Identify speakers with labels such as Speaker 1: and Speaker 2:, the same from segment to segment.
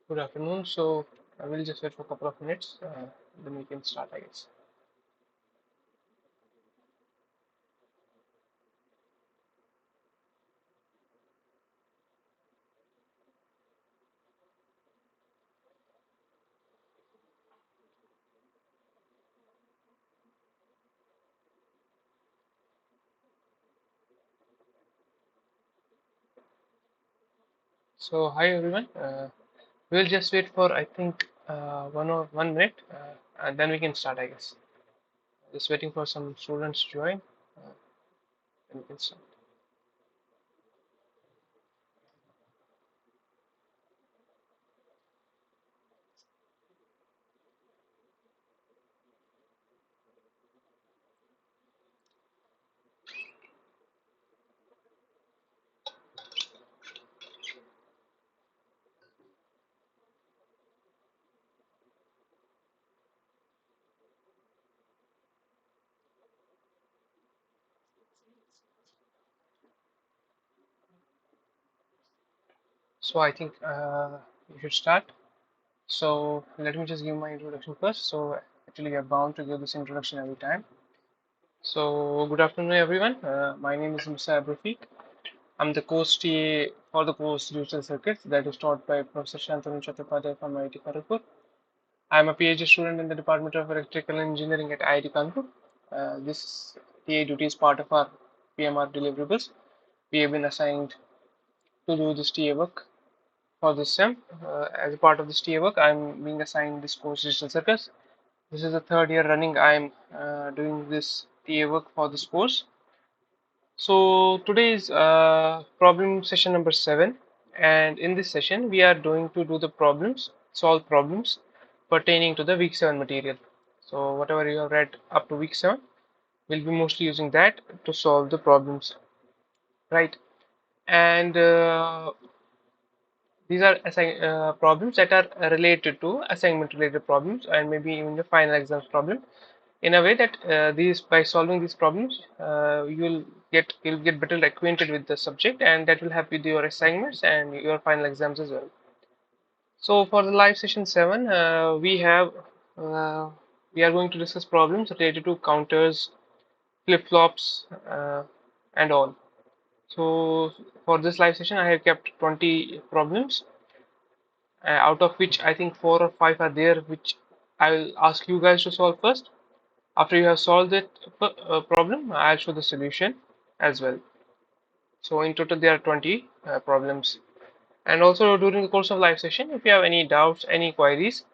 Speaker 1: Good afternoon. So I will just wait for a couple of minutes, then we can start, I guess. So hi everyone. We'll just wait for I think 1 minute, and then we can start, I guess. Just waiting for some students to join, then we can start. So I think we should start. So let me just give my introduction first. So actually, we are bound to give this introduction every time. So good afternoon, everyone. My name is Musa Abrafik. I'm the course TA for the course Digital Circuits that is taught by Professor Shantanu Chattopadhyay from IIT Kharagpur. I'm a PhD student in the Department of Electrical Engineering at IIT Kanpur. This TA duty is part of our PMR deliverables. We have been assigned to do this TA work for this SEM. As a part of this TA work, I'm being assigned this course Digital Circuits. This is the third year running I'm doing this TA work for this course. So today is problem session number 7, and in this session we are going to do the problems, solve problems pertaining to the week 7 material. So whatever you have read up to week 7, we'll be mostly using that to solve the problems, right? And these are problems that are related to assignment related problems and maybe even the final exams problem, in a way that these by solving these problems you'll get better acquainted with the subject, and that will help with your assignments and your final exams as well. So for the live session 7, uh, we are going to discuss problems related to counters, flip-flops, and all. So for this live session I have kept 20 problems, out of which I think 4 or 5 are there which I will ask you guys to solve first. After you have solved that problem, I'll show the solution as well. So in total, there are 20 problems. And also during the course of live session, if you have any doubts, any queries,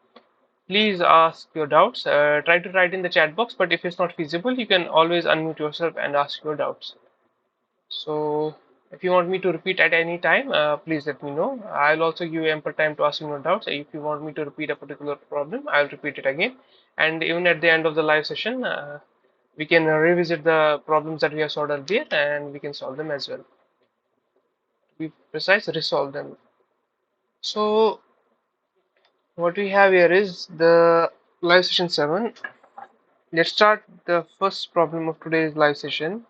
Speaker 1: please ask your doubts. Try to write in the chat box, but if it's not feasible, you can always unmute yourself and ask your doubts. So if you want me to repeat at any time, please let me know. I'll also give you ample time to ask me your doubts. If you want me to repeat a particular problem, I'll repeat it again. And even at the end of the live session, we can revisit the problems that we have solved earlier and we can solve them as well. To be precise, resolve them. So what we have here is the live session 7. Let's start the first problem of today's live session.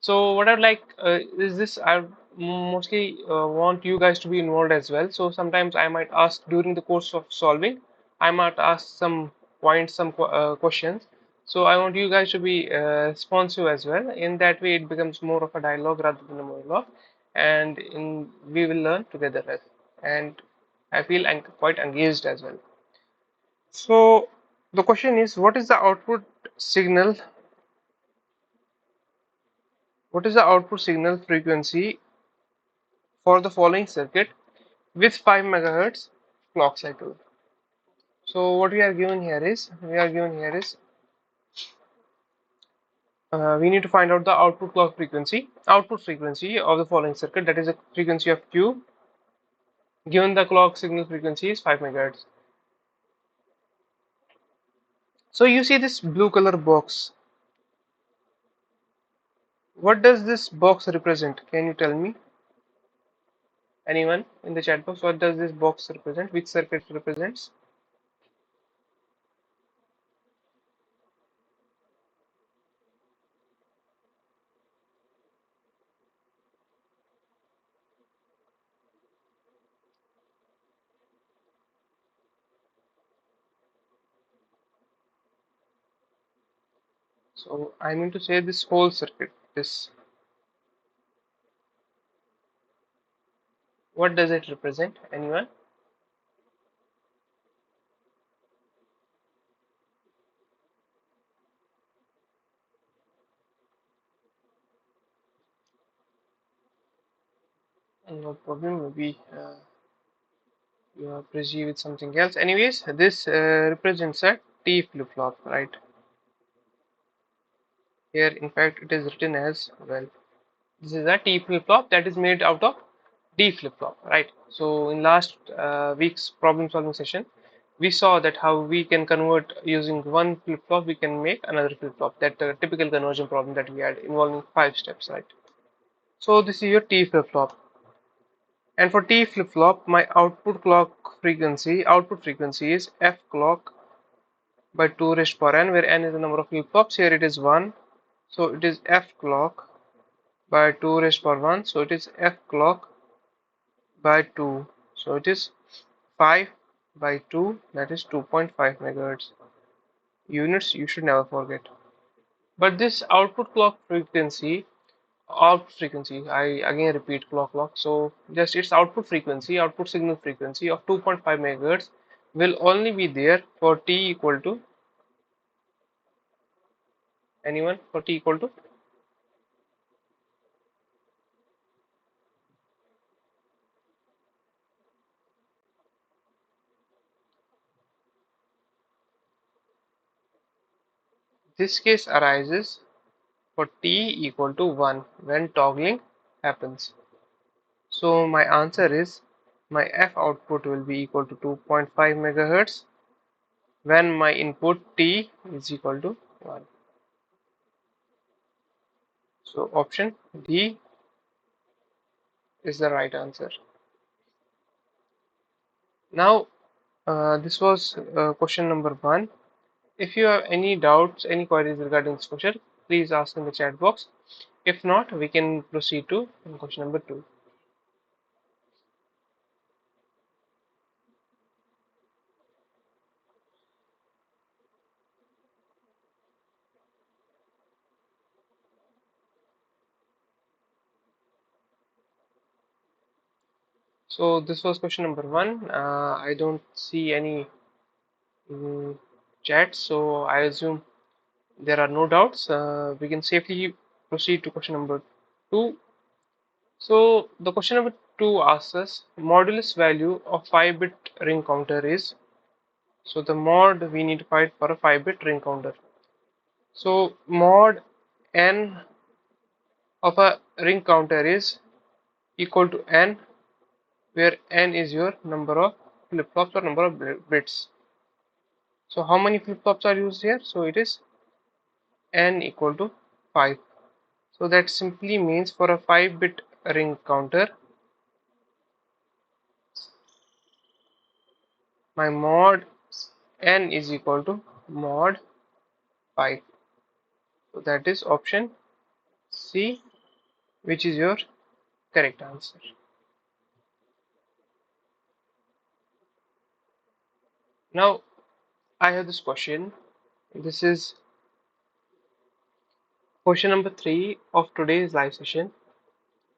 Speaker 1: So what I'd like is this: I mostly want you guys to be involved as well. So sometimes I might ask during the course of solving, I might ask some points, some questions. So I want you guys to be responsive as well. In that way, it becomes more of a dialogue rather than a monologue, and we will learn together. And I feel quite engaged as well. So the question is, signal? What is the output signal frequency for the following circuit with 5 megahertz clock cycle? So what we need to find out the output frequency of the following circuit, that is a frequency of Q, given the clock signal frequency is 5 megahertz. So you see this blue color box. What does this box represent? Can you tell me? Anyone in the chat box, what does this box represent? Which circuit represents? So I mean to say this whole circuit, this, what does it represent? Anyone? No problem. Maybe you are busy with something else. Anyways, this represents a T flip-flop, right? Here, in fact, it is written as well. This is a T flip-flop that is made out of D flip-flop, right? So in last week's problem-solving session, we saw that how we can convert using one flip-flop, we can make another flip-flop. That typical conversion problem that we had involving 5 steps, right? So this is your T flip-flop. And for T flip-flop, my output frequency is f clock by 2 raised power n, where n is the number of flip-flops. Here it is 1, so it is f clock by 2 raised power 1, so it is f clock by 2, so it is 5 by 2, that is 2.5 megahertz. Units you should never forget. But this output frequency, I again repeat clock, so just its output signal frequency of 2.5 megahertz will only be there for t equal to, anyone, for t equal to, this case arises for t equal to 1 when toggling happens. So my answer is my f output will be equal to 2.5 megahertz when my input t is equal to 1. So option D is the right answer. Now this was question number 1. If you have any doubts, any queries regarding this question, please ask in the chat box. If not, we can proceed to question number 2. So this was question number 1. I don't see any mm, chat, so I assume there are no doubts. We can safely proceed to question number 2. So the question number 2 asks us modulus value of 5-bit ring counter is. So the mod we need to find for a 5-bit ring counter. So mod n of a ring counter is equal to n, where n is your number of flip-flops or number of bits. So how many flip-flops are used here? So it is n equal to 5. So that simply means for a 5-bit ring counter, my mod n is equal to mod 5. So that is option C, which is your correct answer. Now I have this question. This is question number 3 of today's live session.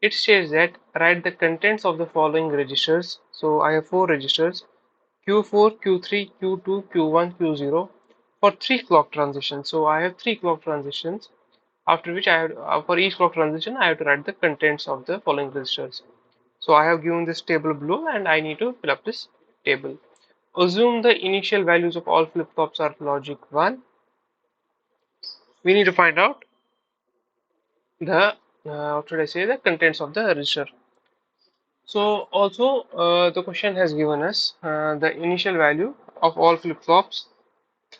Speaker 1: It says that write the contents of the following registers. So I have 4 registers, Q4, Q3, Q2, Q1, Q0 for 3 clock transitions. So I have 3 clock transitions, after which I have for each clock transition I have to write the contents of the following registers. So I have given this table below and I need to fill up this table. Assume the initial values of all flip-flops are logic 1. We need to find out the what should I say, the contents of the register. So also the question has given us the initial value of all flip-flops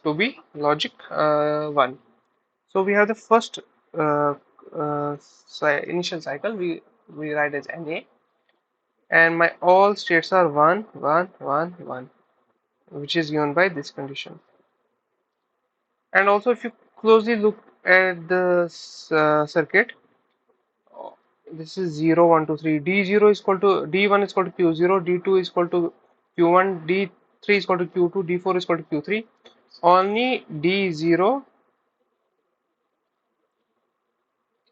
Speaker 1: to be logic 1. So we have the first uh, initial cycle, we write as NA, and my all states are 1 1 1 1, which is given by this condition. And also if you closely look at the circuit, this is 0 1 2 3, d0 is equal to d1 is equal to q0, d2 is equal to q1, d3 is equal to q2, d4 is equal to q3. Only d0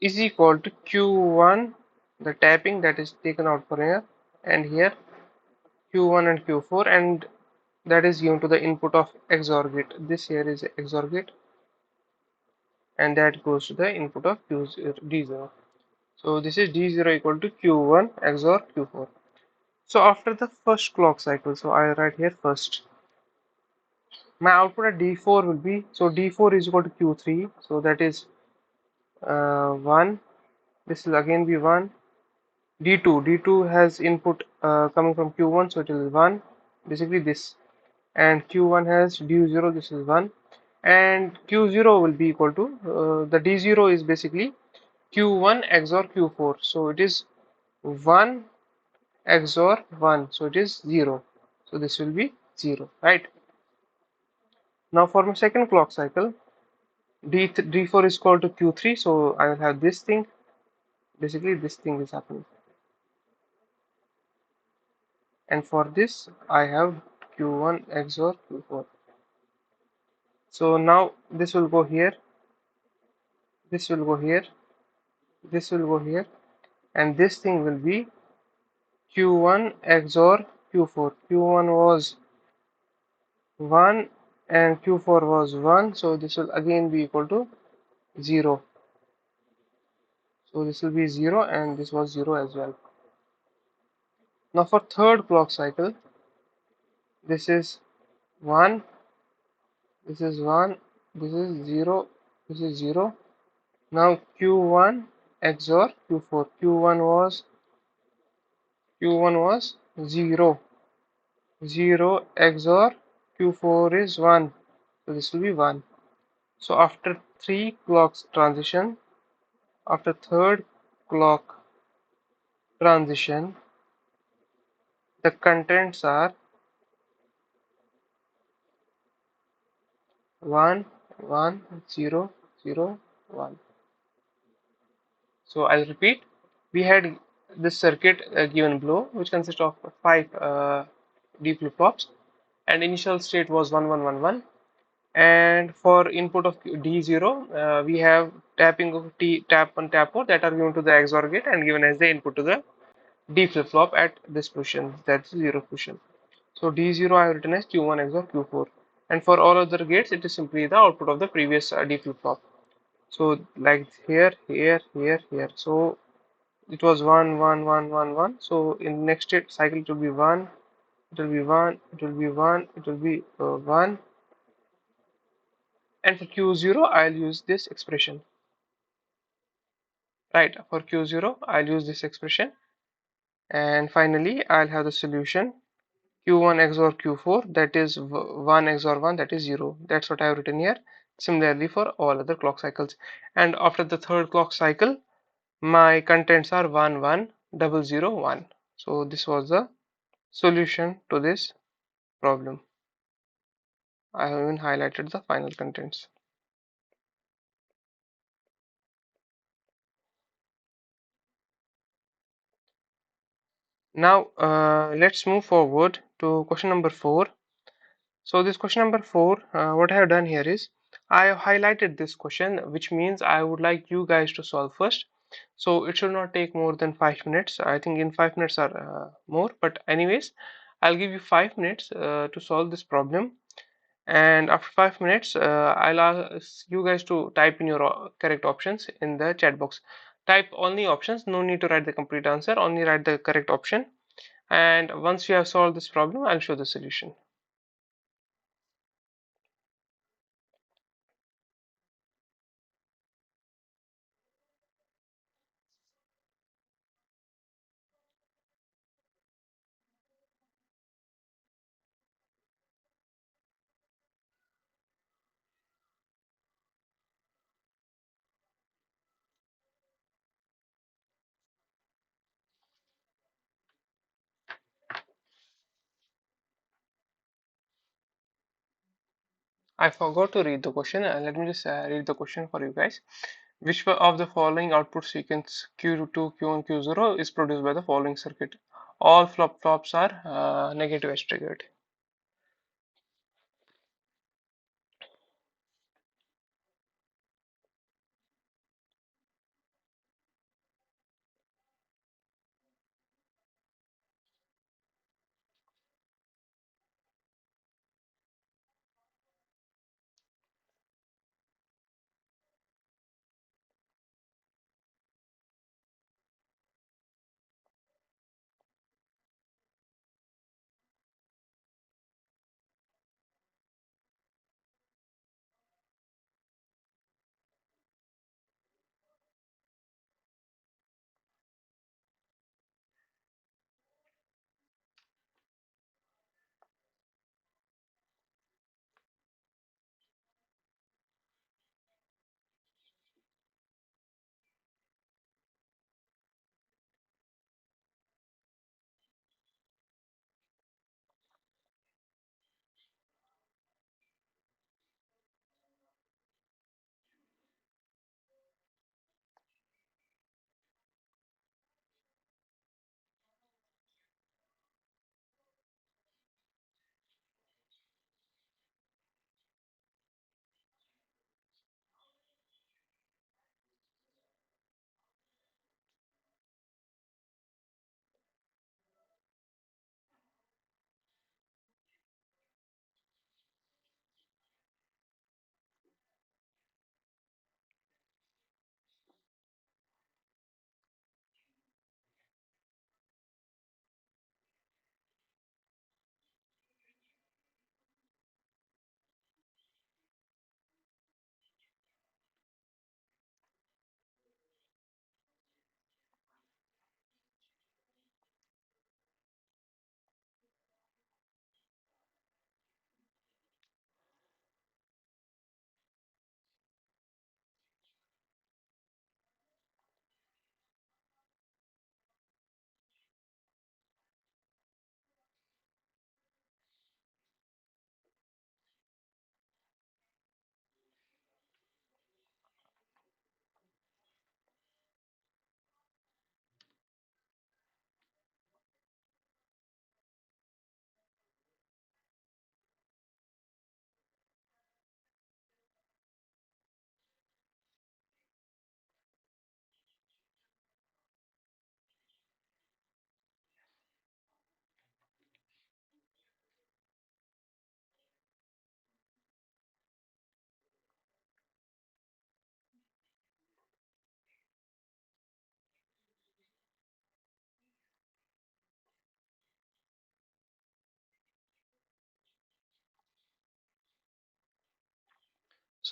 Speaker 1: is equal to Q1, the tapping that is taken out for here, and here Q1 and Q4, and that is given to the input of XOR gate. This here is XOR gate, and that goes to the input of D0. So this is D0 equal to Q1 XOR Q4. So after the first clock cycle, so I write here first. My output at D4 will be, so D4 is equal to Q3, so that is 1. This will again be 1. D2 has input coming from Q1, so it will be 1, basically this, and Q1 has D0, this is 1, and Q0 will be equal to the D0 is basically Q1 XOR Q4, so it is 1 XOR 1, so it is 0, so this will be 0, right? Now for my second clock cycle, D4 is equal to Q3, so I will have this thing, basically this thing is happening, and for this I have Q1 XOR Q4. So now this will go here, this will go here, this will go here, and this thing will be Q1 XOR Q4. Q1 was 1 and Q4 was 1, so this will again be equal to 0. So this will be 0 and this was 0 as well. Now for third clock cycle, this is 1, this is 1, this is 0, this is 0. Now Q1 XOR Q4. Q1 was 0. 0 XOR Q4 is 1. So this will be 1. So after three clocks transition, after third clock transition, the contents are 1, 1, 0, 0, 1. So I'll repeat. We had this circuit given below, which consists of 5 D flip-flops, and initial state was 1, 1, 1, 1. And for input of D0, we have tapping of tap 1, tap 4 that are given to the XOR gate and given as the input to the D flip-flop at this position, that's 0 position. So D0 I have written as Q1 XOR Q4, and for all other gates it is simply the output of the previous D flip-flop. So like here, here, here, here. So it was 1, 1, 1, 1, 1. So in next cycle it will be 1, it will be 1, it will be 1, it will be 1. And for Q0 I'll use this expression. Right, for Q0 I'll use this expression, and finally I'll have the solution Q1 XOR Q4, that is 1 XOR 1, that is 0. That's what I have written here. Similarly for all other clock cycles. And after the third clock cycle, my contents are 1, 1, 0, 0, 1. So this was the solution to this problem. I have even highlighted the final contents. Now let's move forward to question number 4. So this question number 4, what I have done here is I have highlighted this question, which means I would like you guys to solve first. So it should not take more than 5 minutes. I think in 5 minutes or more, but anyways, I'll give you 5 minutes to solve this problem. And after 5 minutes, I'll ask you guys to type in your correct options in the chat box. Type only options, no need to write the complete answer, only write the correct option. And once you have solved this problem, I'll show the solution. I forgot to read the question. Let me just read the question for you guys. Which of the following output sequence Q2, Q1, Q0 is produced by the following circuit? All flip-flops are negative edge triggered.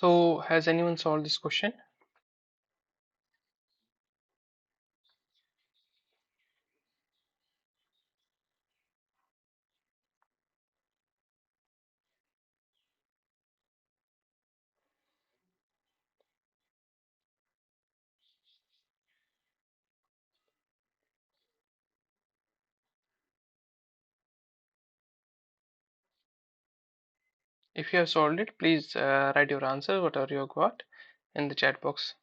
Speaker 1: So has anyone solved this question? If you have solved it, please write your answer, whatever you got, in the chat box.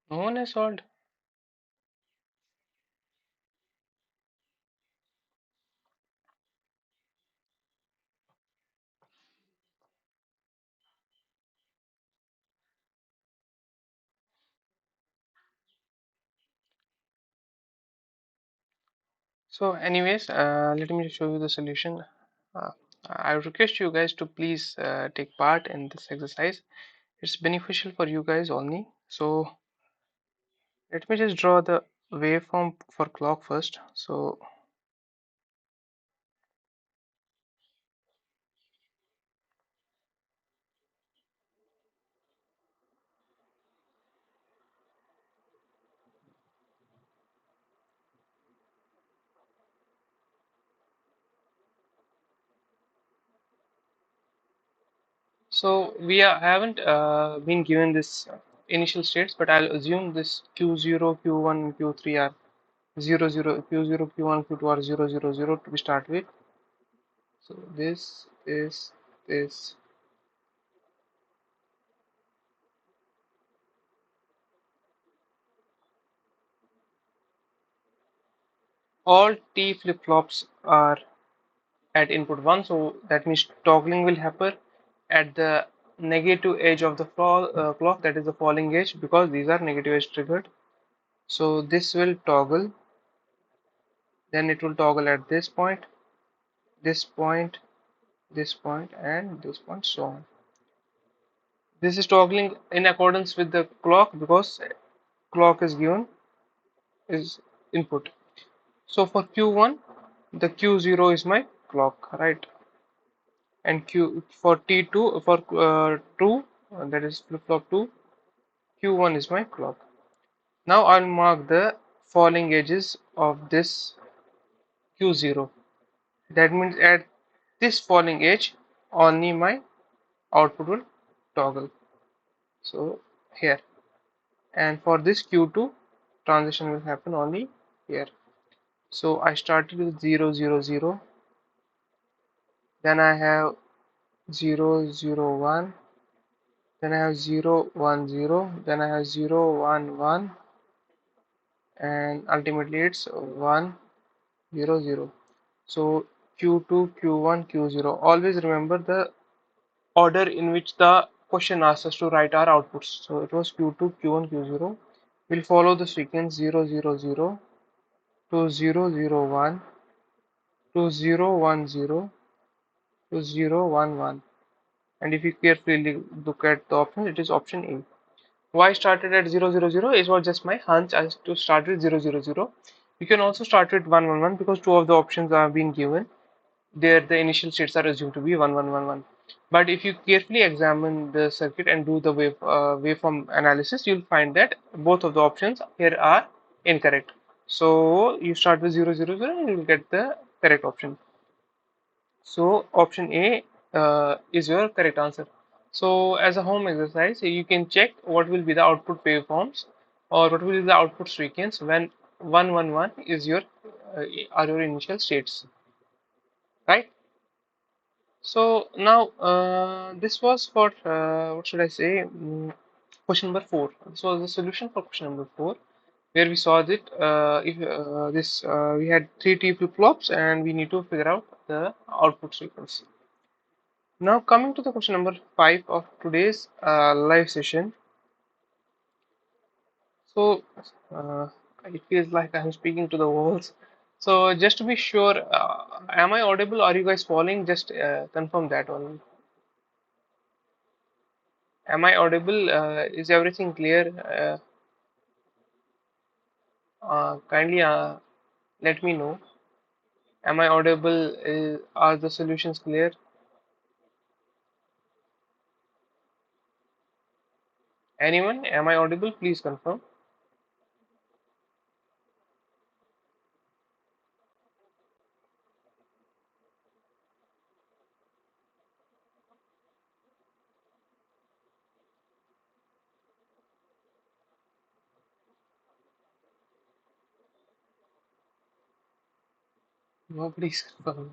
Speaker 1: No one has solved. So anyways, let me show you the solution. Uh, I request you guys to please take part in this exercise. It's beneficial for you guys only. So let me just draw the waveform for clock first. So we haven't been given this initial states, but I'll assume this Q0, Q1, and Q3 are 0, 0, Q0, Q1, Q2 are 0, 0, 0 to be start with. So this, all T flip-flops are at input 1, so that means toggling will happen at the negative edge of the clock, that is the falling edge, because these are negative edge triggered. So this will toggle, then it will toggle at this point, this point, this point, and this point, so on. This is toggling in accordance with the clock because clock is given is input. So for Q1, the Q0 is my clock, right? And Q for T2 for 2, that is flip flop 2, Q1 is my clock. Now I'll mark the falling edges of this Q0. That means at this falling edge only my output will toggle. So here, and for this Q2 transition will happen only here. So I started with 0, 0, 0, then I have 0, 0, 1, then I have 0, 1, 0, then I have 0, 1, 1, and ultimately it's 1, 0, 0. So Q2, Q1, Q0. Always remember the order in which the question asks us to write our outputs. So it was Q2, Q1, Q0. We'll follow the sequence 0, 0, 0 to 0, 0, 1 to 0, 1, 0 to 0, 1, 1. And if you carefully look at the option, it is option A. Why started at 0, 0, 0? It was just my hunch as to start with 0, 0, 0. You can also start with 1, 1, 1 because two of the options are being given. There, the initial states are assumed to be 1, 1, 1, 1. But if you carefully examine the circuit and do the waveform analysis, you'll find that both of the options here are incorrect. So you start with 0, 0, 0 and you'll get the correct option. So option A is your correct answer. So as a home exercise, you can check what will be the output waveforms or what will be the output sequence when 1, 1, 1 is your are your initial states, right? So now this was for what should I say? Question number 4. This was the solution for question number 4, where we saw that if this we had three T flip-flops and we need to figure out the output sequence. Now coming to the question number 5 of today's live session. So it feels like I'm speaking to the walls. So just to be sure, am I audible? Are you guys following? Just confirm that only. Am I audible? Is everything clear? Kindly. Let me know. Am I audible? Are the solutions clear? Anyone? Am I audible? Please confirm. Nobody's confirmed.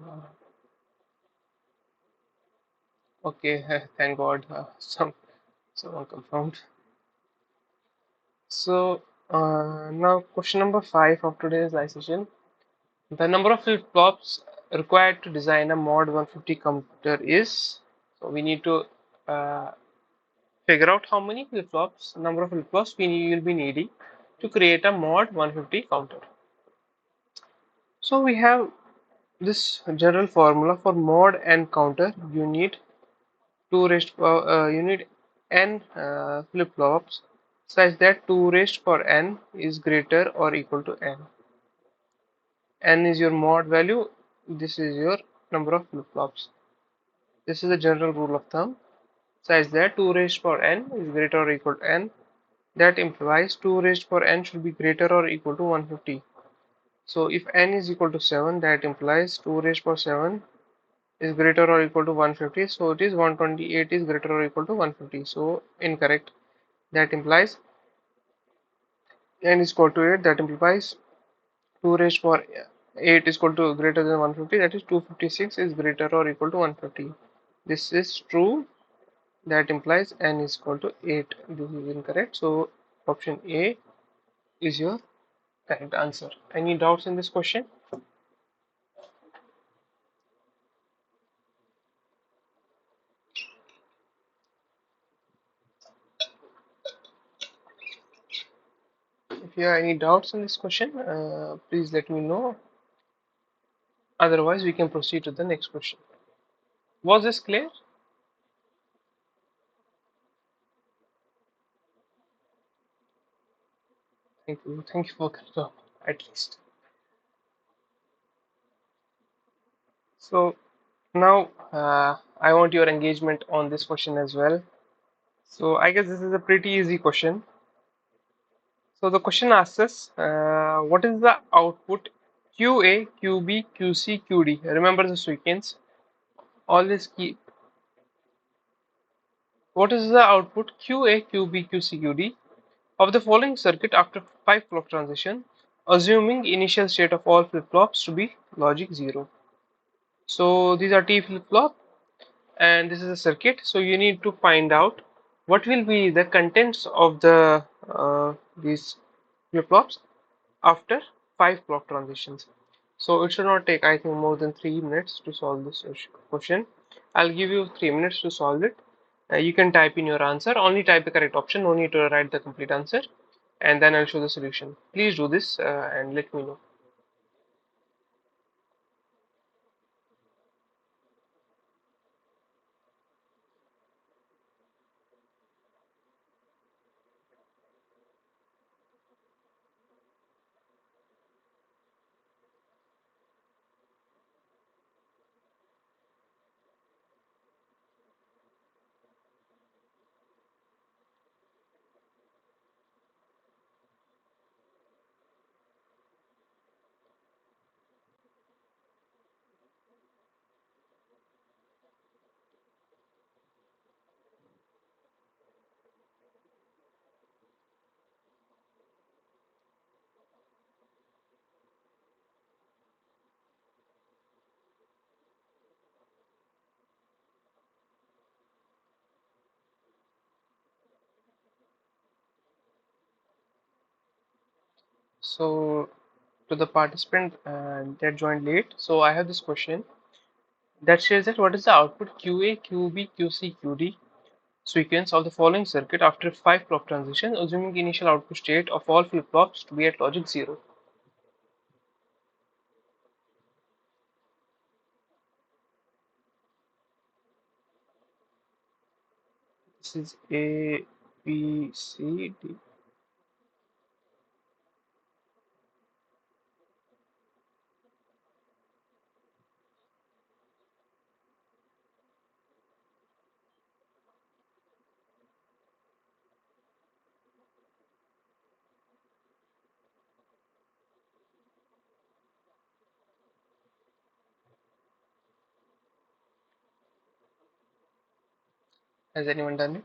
Speaker 1: Okay, thank God. Someone confirmed. So now question number 5 of today's live session. The number of flip-flops required to design a mod 150 computer is. So we need to uh, figure out how many flip-flops, number of flip-flops we will be needing to create a mod 150 counter. So we have this general formula for mod and counter. You need you need n flip-flops such that 2 raised power n is greater or equal to n. N is your mod value. This is your number of flip-flops. This is the general rule of thumb. Such that 2 raised power n is greater or equal to n. That implies 2 raised power n should be greater or equal to 150. So if n is equal to 7, that implies 2 raised power 7 is greater or equal to 150. So it is 128 is greater or equal to 150. So incorrect. That implies n is equal to 8. That implies 2 raised power 8 is equal to greater than 150. That is 256 is greater or equal to 150. This is true. That implies n is equal to 8. This is incorrect. So option A is your correct answer. Any doubts in this question? If you have any doubts in this question, please let me know. Otherwise, we can proceed to the next question. Was this clear? Thank you. Thank you for confirming, at least. So now I want your engagement on this question as well. So I guess this is a pretty easy question. So the question asks us, what is the output QA, QB, QC, QD? Remember the sequence. Always keep. What is the output QA, QB, QC, QD of the following circuit after 5 clock transition, assuming initial state of all flip-flops to be logic 0. So these are T flip-flop and this is a circuit. So you need to find out what will be the contents of the these flip-flops after 5 clock transitions. So it should not take, I think, more than 3 minutes to solve this question. I'll give you 3 minutes to solve it. You can type in your answer. Only type the correct option. No need to write the complete answer. And then I'll show the solution. Please do this and let me know. So to the participant that joined late, so I have this question that says that what is the output QA, QB, QC, QD sequence of the following circuit after 5 clock transition, assuming the initial output state of all flip-flops to be at logic 0. This is A, B, C, D. Has anyone done it?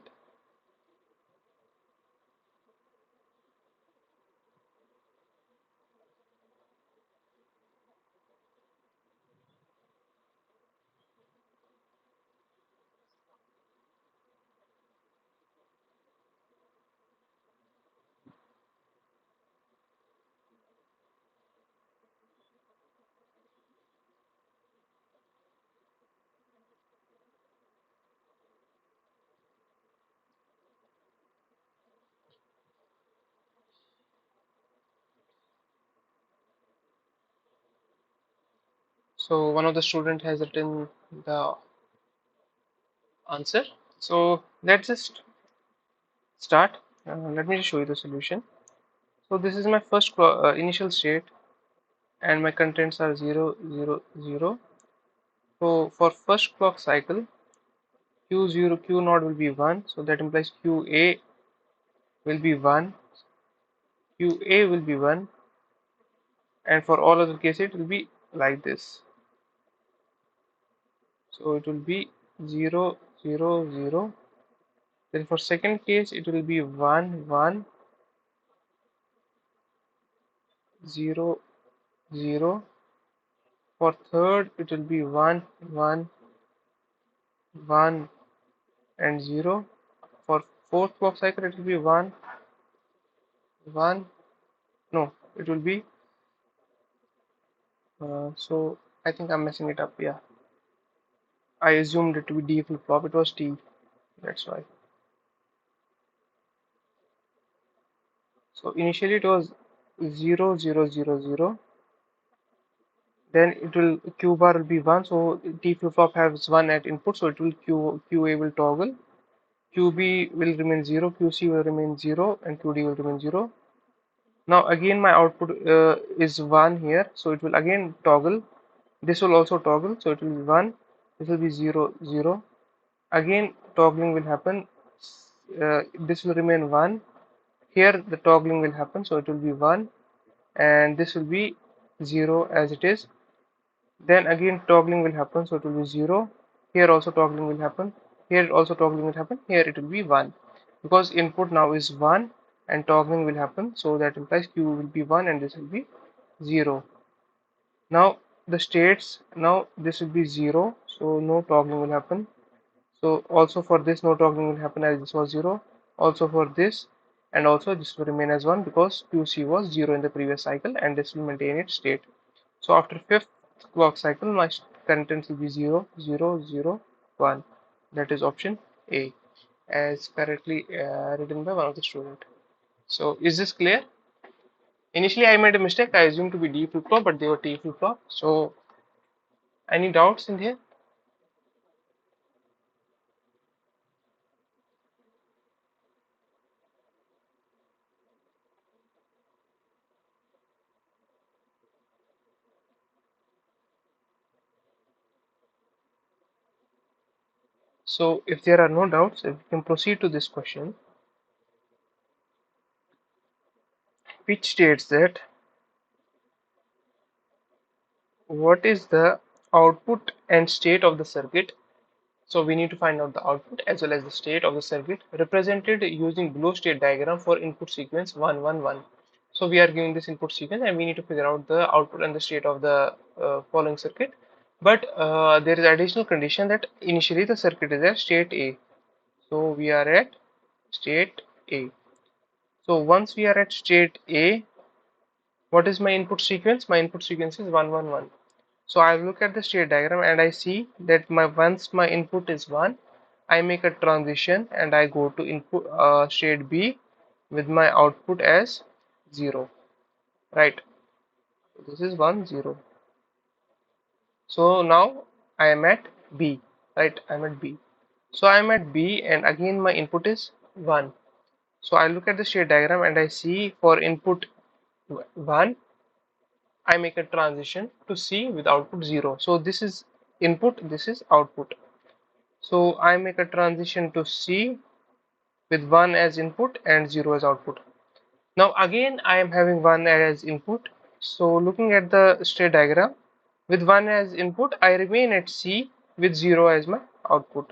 Speaker 1: So one of the student has written the answer. So let's just start. Let me just show you the solution. So this is my first initial state, and my contents are 0, 0, 0. So for first clock cycle, Q0, Q naught will be 1. So that implies QA will be 1, QA will be 1, and for all other cases it will be like this. So it will be 0, 0, 0. Then for second case it will be 1, 1, 0, 0. For third it will be 1, 1, 1 and 0. For fourth clock cycle it will be 1, 1. No, it will be so I think I'm messing it up. Yeah, I assumed it to be D flip flop. It was T. That's why. So initially it was 0, 0, 0, 0. Then it will Q bar will be 1. So T flip flop has 1 at input. So it will QA will toggle. QB will remain 0. QC will remain 0, and QD will remain 0. Now again my output is 1 here. So it will again toggle. This will also toggle. So it will be 1. This will be 0, 0. Again toggling will happen. This will remain 1. Here the toggling will happen, so it will be 1, and this will be 0 as it is. Then again toggling will happen, so it will be 0. Here also toggling will happen. Here also toggling will happen. Here it will be 1, because input now is 1 and toggling will happen, so that implies Q will be 1 and this will be 0. Now the states, now this will be 0, so no toggling will happen. So also for this no toggling will happen as this was 0. Also for this, and also this will remain as 1 because QC was 0 in the previous cycle, and this will maintain its state. So after fifth clock cycle my contents will be 0, 0, 0, 1. That is option A, as correctly written by one of the student. So is this clear? Initially I made a mistake. I assumed to be D flip flop, but they were T flip flop. So any doubts in here? So if there are no doubts, if we can proceed to this question, which states that what is the output and state of the circuit. So we need to find out the output as well as the state of the circuit represented using below state diagram for input sequence 111. So we are giving this input sequence and we need to figure out the output and the state of the following circuit. But there is additional condition that initially the circuit is at state A. So we are at state A. So once we are at state A, what is my input sequence? My input sequence is 111. So I look at the state diagram and I see that once my input is 1, I make a transition and I go to input state B with my output as 0. Right. This is 1, 0. So now I am at B. Right. I'm at B. So I'm at B and again my input is 1. So I look at the state diagram and I see for input 1, I make a transition to C with output 0. So this is input, this is output. So I make a transition to C with 1 as input and 0 as output. Now again I am having 1 as input. So looking at the state diagram, with 1 as input I remain at C with 0 as my output.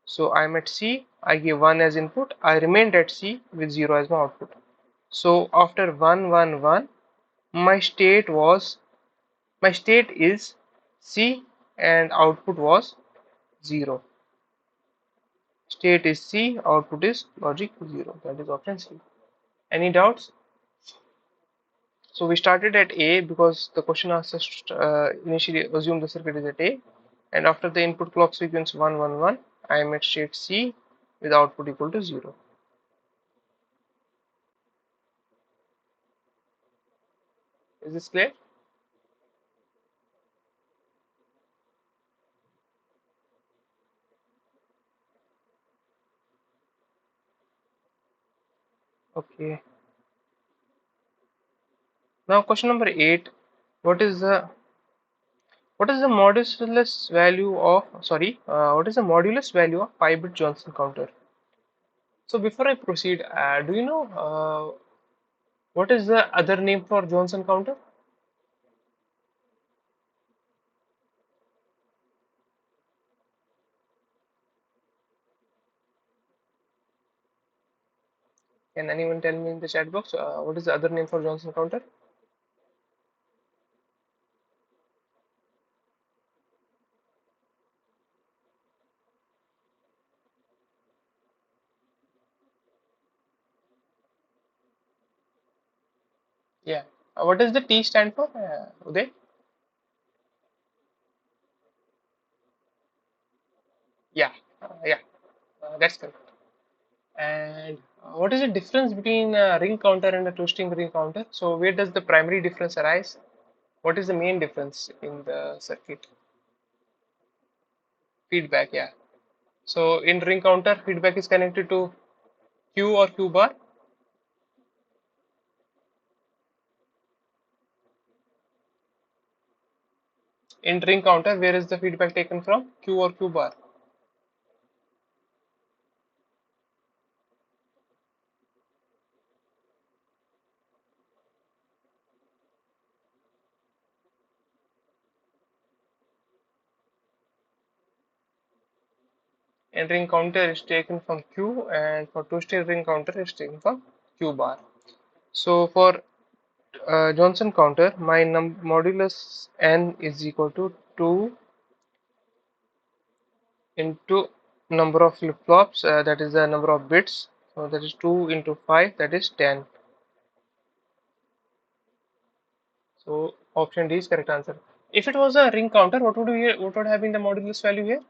Speaker 1: So I'm at C, I give 1 as input, I remained at C with 0 as my output. So after 1 1 1, my state was my state is C and output was 0. State is C, output is logic 0. That is option C. Any doubts? So we started at A because the question asks us to initially assume the circuit is at A, and after the input clock sequence 1 1 1, I am at state C with output equal to 0. Is this clear? Okay. Now question number 8. What is the modulus value of what is the modulus value of 5-bit Johnson counter? So before I proceed, do you know what is the other name for Johnson counter? Can anyone tell me in the chat box what is the other name for Johnson counter? Yeah. What does the T stand for, Uday? Yeah. Yeah. That's correct. And what is the difference between a ring counter and a twisting ring counter? So where does the primary difference arise? What is the main difference in the circuit? Feedback. Yeah. So in ring counter, feedback is connected to Q or Q bar. In ring counter, where is the feedback taken from? Q or Q bar? In ring counter is taken from Q, and for twisted ring counter is taken from Q bar. So for Johnson counter, my modulus n is equal to 2 into number of flip-flops, that is the number of bits. So that is 2 into 5, that is 10. So option D is correct answer. If it was a ring counter, what would have been the modulus value here?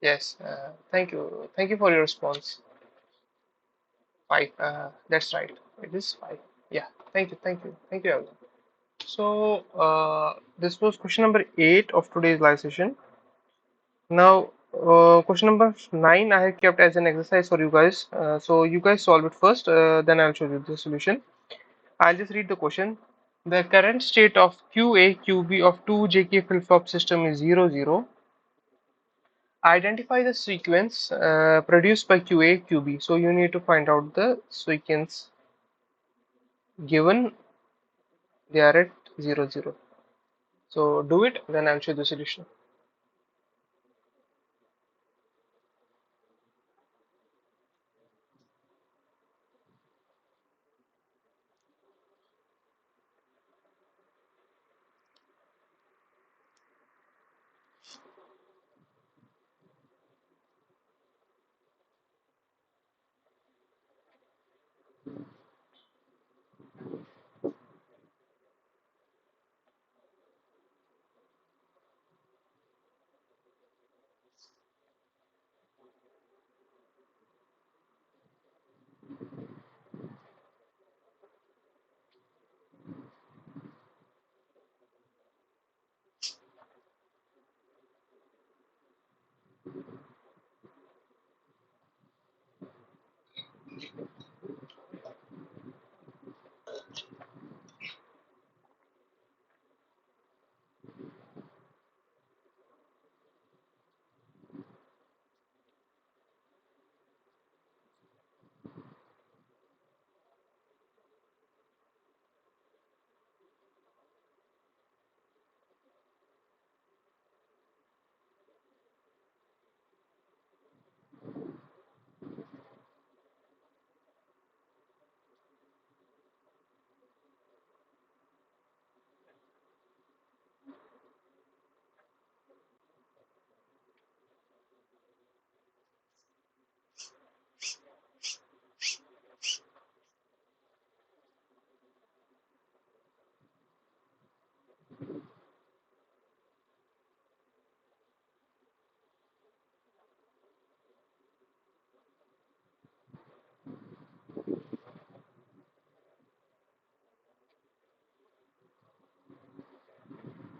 Speaker 1: Yes, thank you for your response. 5, that's right. It is 5. Yeah, thank you everyone. So this was question number 8 of today's live session. Now, question number 9 I have kept as an exercise for you guys. So you guys solve it first, then I'll show you the solution. I'll just read the question. The current state of QA QB of two JK flip-flop system is 0 0. Identify the sequence produced by QA QB. So you need to find out the sequence given they are at 0 0. So do it, then I'll show you the solution.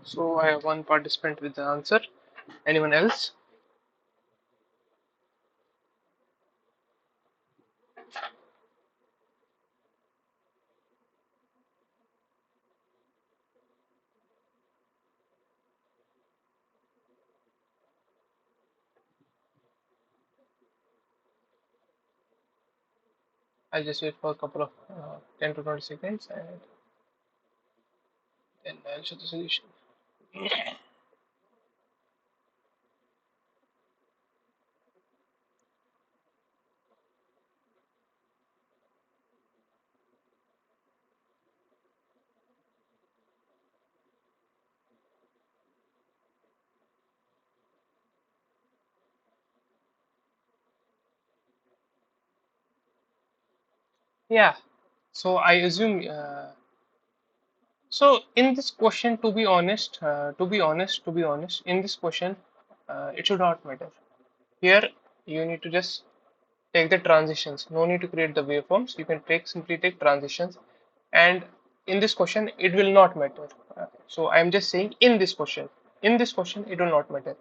Speaker 1: So I have one participant with the answer. Anyone else? I'll just wait for a couple of 10 to 20 seconds and then I'll show the solution. Yeah, so I assume so in this question, to be honest, in this question, it should not matter. Here, you need to just take the transitions. No need to create the waveforms. You can simply take transitions, and in this question, it will not matter. So I am just saying in this question, it will not matter.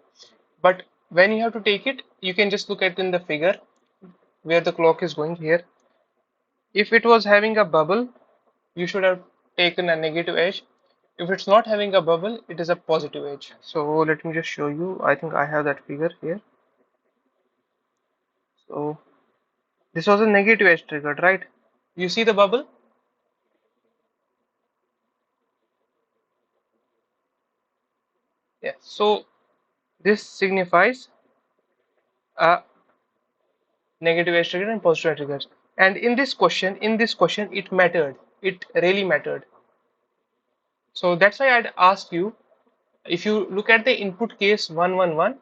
Speaker 1: But when you have to take it, you can just look at in the figure where the clock is going here. If it was having a bubble, you should have taken a negative edge. If it's not having a bubble, it is a positive edge. So let me just show you. I think I have that figure here. So this was a negative edge triggered, right? You see the bubble? Yeah. So this signifies a negative edge trigger and positive edge triggers. And in this question, it mattered. It really mattered. So that's why I'd ask you, if you look at the input case 111,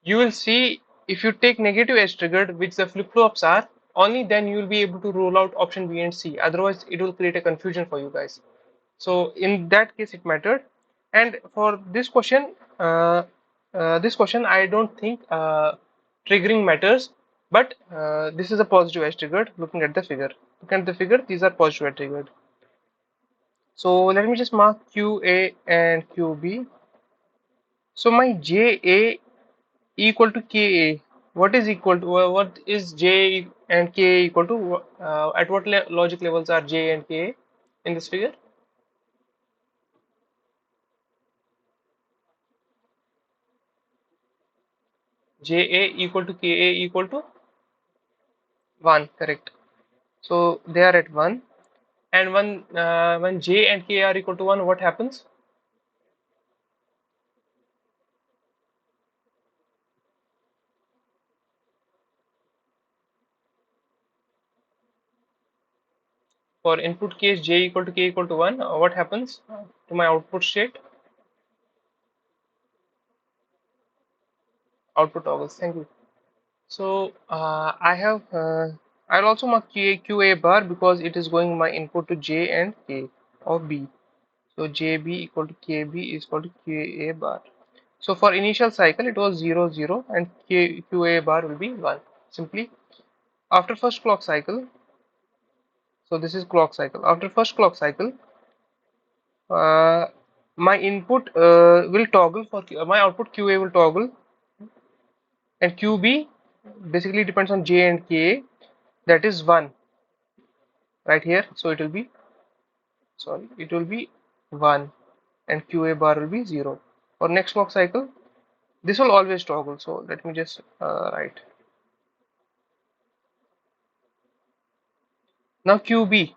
Speaker 1: you will see if you take negative edge triggered, which the flip flops are, only then you will be able to roll out option B and C. Otherwise, it will create a confusion for you guys. So in that case, it mattered. And for this question, I don't think triggering matters. But this is a positive edge triggered. Looking at the figure, these are positive edge triggered. So let me just mark QA and QB. So my JA equal to Ka. What is equal to what is J and Ka equal to? At what logic levels are J and Ka in this figure? Ja equal to Ka equal to 1, correct. So they are at 1. And when J and K are equal to 1, what happens? For input case J equal to K equal to 1, what happens to my output state? Output toggles. Thank you. So I'll also mark QA bar because it is going my input to J and K of B. So JB equal to KB is equal to QA bar. So for initial cycle it was 0 0 and QA bar will be 1. Simply after first clock cycle, so this is clock cycle. After first clock cycle, uh, my input will toggle for my output QA will toggle, and QB basically depends on J and K, that is 1 right here. So it will be, sorry, it will be 1 and QA bar will be 0. For next clock cycle, this will always toggle. So let me just write. Now QB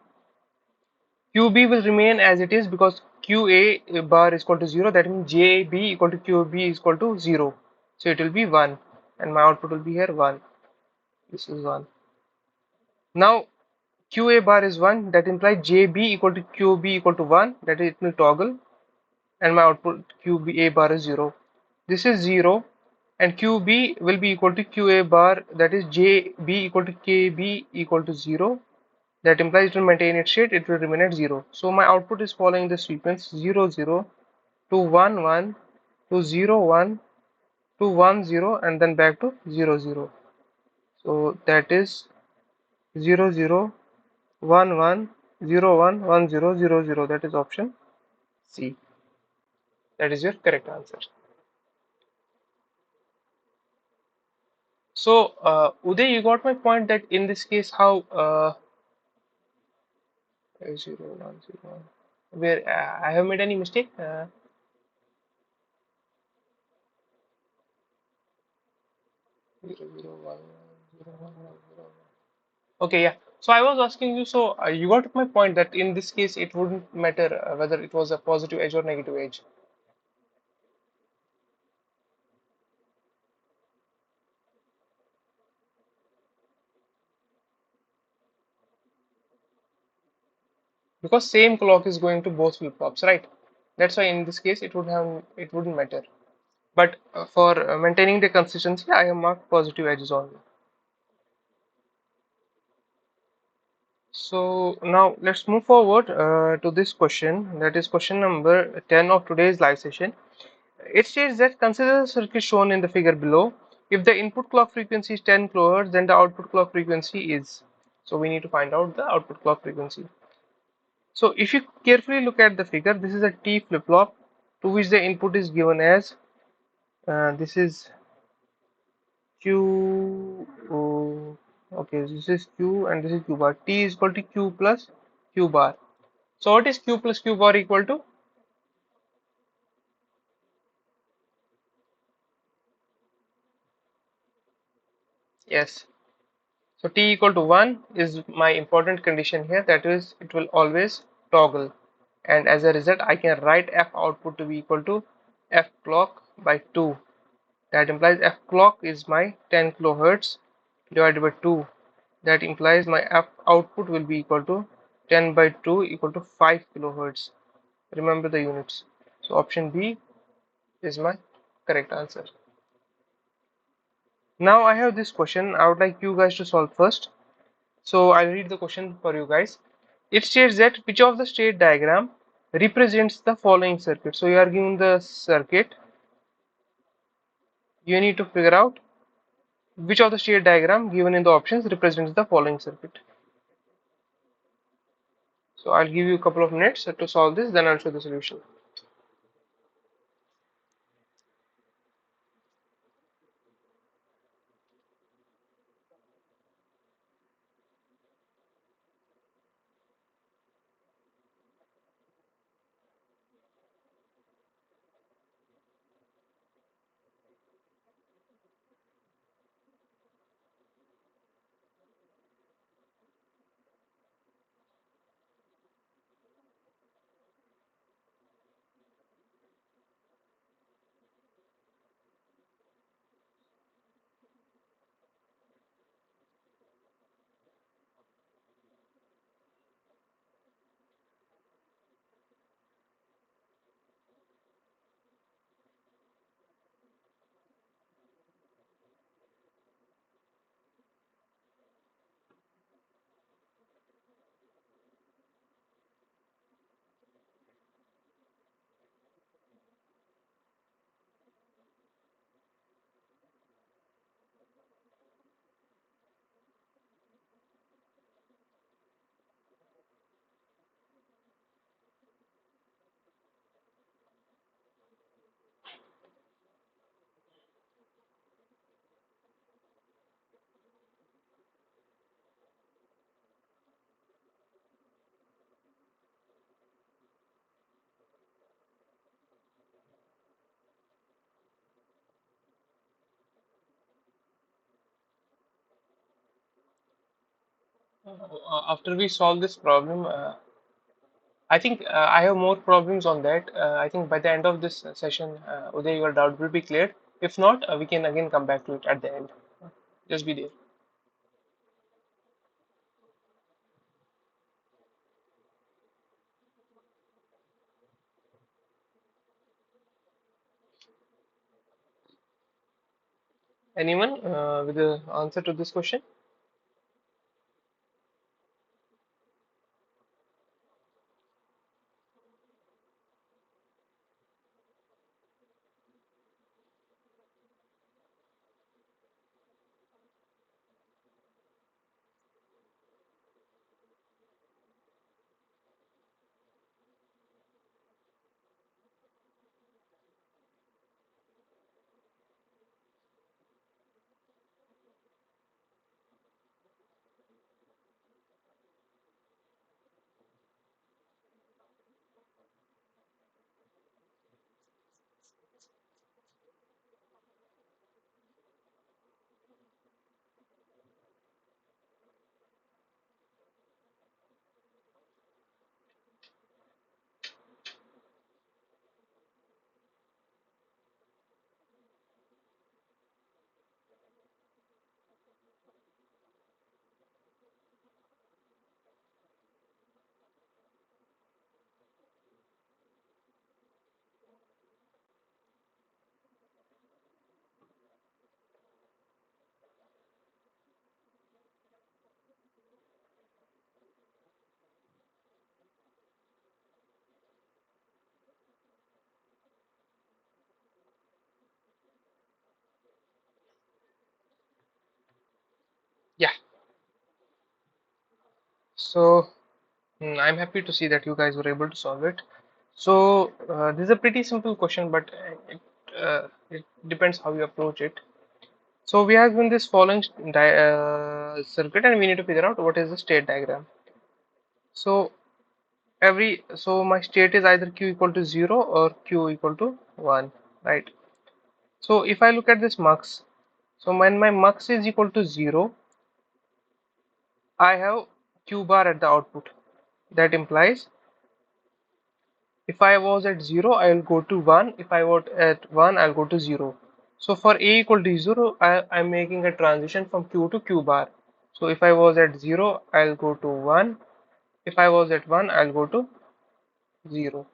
Speaker 1: will remain as it is because QA bar is equal to 0. That means JB equal to QB is equal to 0. So it will be 1 and my output will be here 1. This is 1. Now QA bar is 1, that implies JB equal to QB equal to 1, that is it will toggle, and my output QA bar is 0. This is 0 and QB will be equal to QA bar, that is JB equal to KB equal to 0. That implies it will maintain its state, it will remain at 0. So my output is following the sequence 0 0 to 1 1 to 0 1 to 1 0 and then back to 0 0. So that is 0 0 1 1 0 1 1 0 0 0. That is option C. That is your correct answer. So, Uday, you got my point that in this case, how 0 1 0 1, where I have made any mistake? 0 0 1 1 0 1 1. Okay, yeah. So I was asking you. So you got my point that in this case, it wouldn't matter whether it was a positive edge or negative edge, because same clock is going to both flip flops, right? That's why in this case, it wouldn't matter. But for maintaining the consistency, I have marked positive edges only. So now let's move forward to this question. That is question number 10 of today's live session. It states that consider the circuit shown in the figure below. If the input clock frequency is 10 kHz, then the output clock frequency is. So we need to find out the output clock frequency. So if you carefully look at the figure, this is a T flip-flop to which the input is given as this is Q. Okay, this is Q and this is Q bar. T is equal to Q plus Q bar. So what is Q plus Q bar equal to? Yes. So T equal to 1 is my important condition here. That is, it will always toggle. And as a result, I can write F output to be equal to F clock by 2. That implies F clock is my 10 kilohertz divided by 2. That implies my F output will be equal to 10 by 2 equal to 5 kilohertz. Remember the units. So option B is my correct answer. Now I have this question. I would like you guys to solve first. So I'll read the question for you guys. It states that which of the state diagram represents the following circuit. So you are given the circuit. You need to figure out which of the state diagram given in the options represents the following circuit. So I'll give you a couple of minutes to solve this, then I'll show the solution. After we solve this problem, I think I have more problems on that. I think by the end of this session, Uday, your doubt will be cleared. If not, we can again come back to it at the end. Just be there. Anyone with the answer to this question? So I'm happy to see that you guys were able to solve it. So this is a pretty simple question, but it depends how you approach it. So we have given this following circuit, and we need to figure out what is the state diagram. So so my state is either q equal to 0 or q equal to 1, right? So if I look at this mux, so when my mux is equal to 0, I have q bar at the output. That implies if I was at 0, I will go to 1. If I was at 1, I'll go to 0. So for a equal to 0, I'm making a transition from q to q bar. So if I was at 0, I'll go to 1. If I was at 1, I'll go to 0.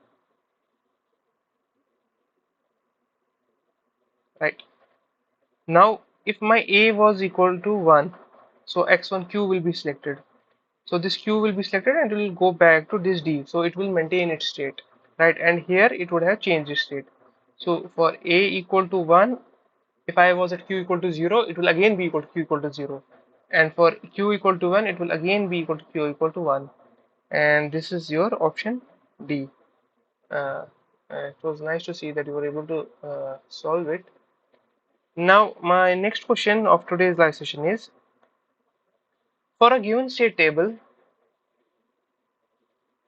Speaker 1: Right. Now, if my a was equal to 1, so x1 q will be selected. So this q will be selected and it will go back to this d. So it will maintain its state. Right. And here it would have changed its state. So for a equal to 1, if I was at q equal to 0, it will again be equal to q equal to 0. And for q equal to 1, it will again be equal to q equal to 1. And this is your option D. Uh, it was nice to see that you were able to solve it. Now, my next question of today's live session is, for a given state table,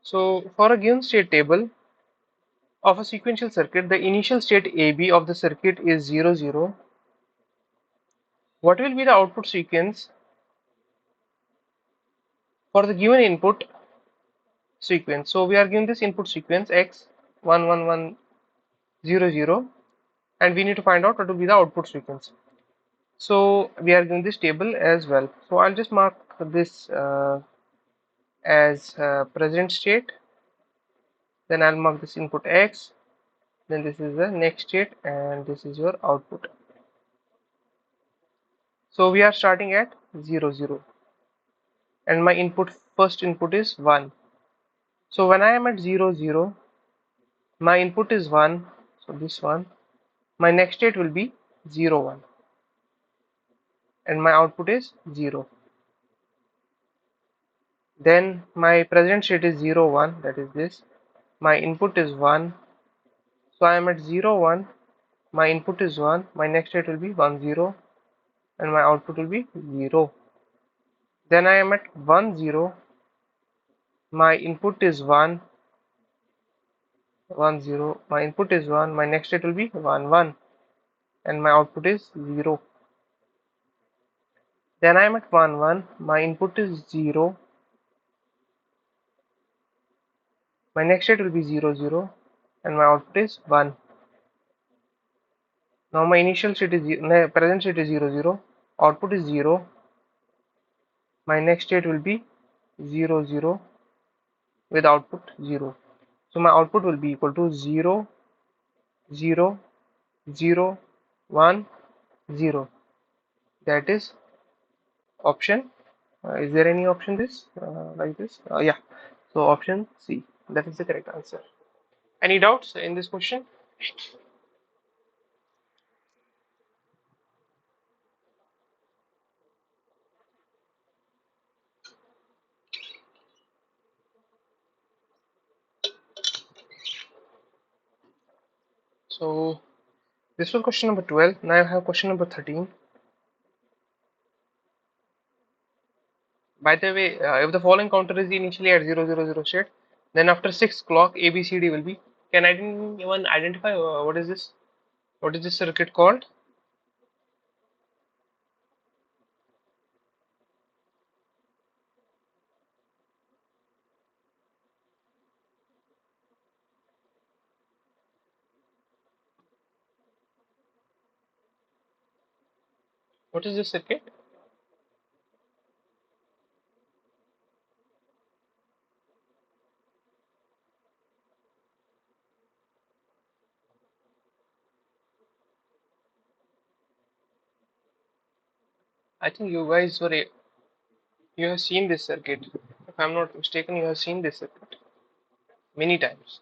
Speaker 1: so for a given state table of a sequential circuit, the initial state AB of the circuit is 0, 0. What will be the output sequence for the given input sequence? So we are given this input sequence X 1, 1, 1, 0, 0, and we need to find out what will be the output sequence. So we are given this table as well. So I'll just mark this as present state. Then I'll mark this input X. Then this is the next state, and this is your output. So we are starting at 0, 0, and my first input is 1. So when I am at 0, 0, my input is 1, so this one. My next state will be 0, 1, and my output is 0. Then my present state is 0, 1, that is this. My input is 1, so I am at 0, 1. My input is 1. My next state will be 1, 0, and my output will be 0. Then I am at 1, 0. My input is 1, 1, 0. My input is 1. My next state will be 1, 1, and my output is 0. Then I am at 1, 1. My input is 0. My next state will be 0, 0, and my output is 1. Now my initial state is present state is 0, 0. Output is 0. My next state will be 0, 0 with output 0. So my output will be equal to 0, 0, 0, 1, 0. That is option. Is there any option this like this? Yeah. So option C. That is the correct answer. Any doubts in this question? So this was question number 12. Now I have question number 13. By the way, if the following counter is initially at 000 state, then after 6 clock ABCD will be. Can anyone identify what is this? What is this circuit called? What is this circuit? I think you guys you have seen this circuit. If I'm not mistaken, you have seen this circuit many times.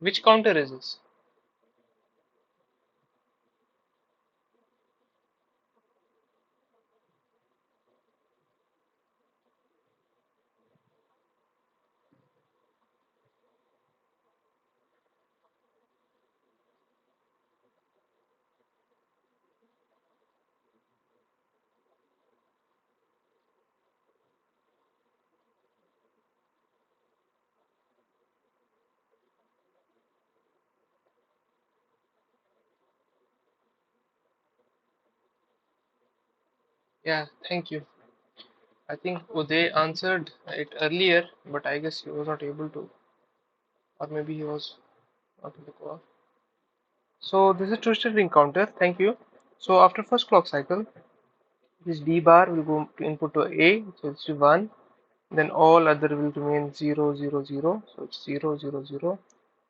Speaker 1: Which counter is this? Yeah, thank you. I think Uday answered it earlier, but I guess he was not able to, or maybe he was not in the call. So this is twisted ring counter. Thank you. So after first clock cycle, this D bar will go to input to A, so it's 1. Then all other will remain 0, 0, 0. So it's 0, 0, 0.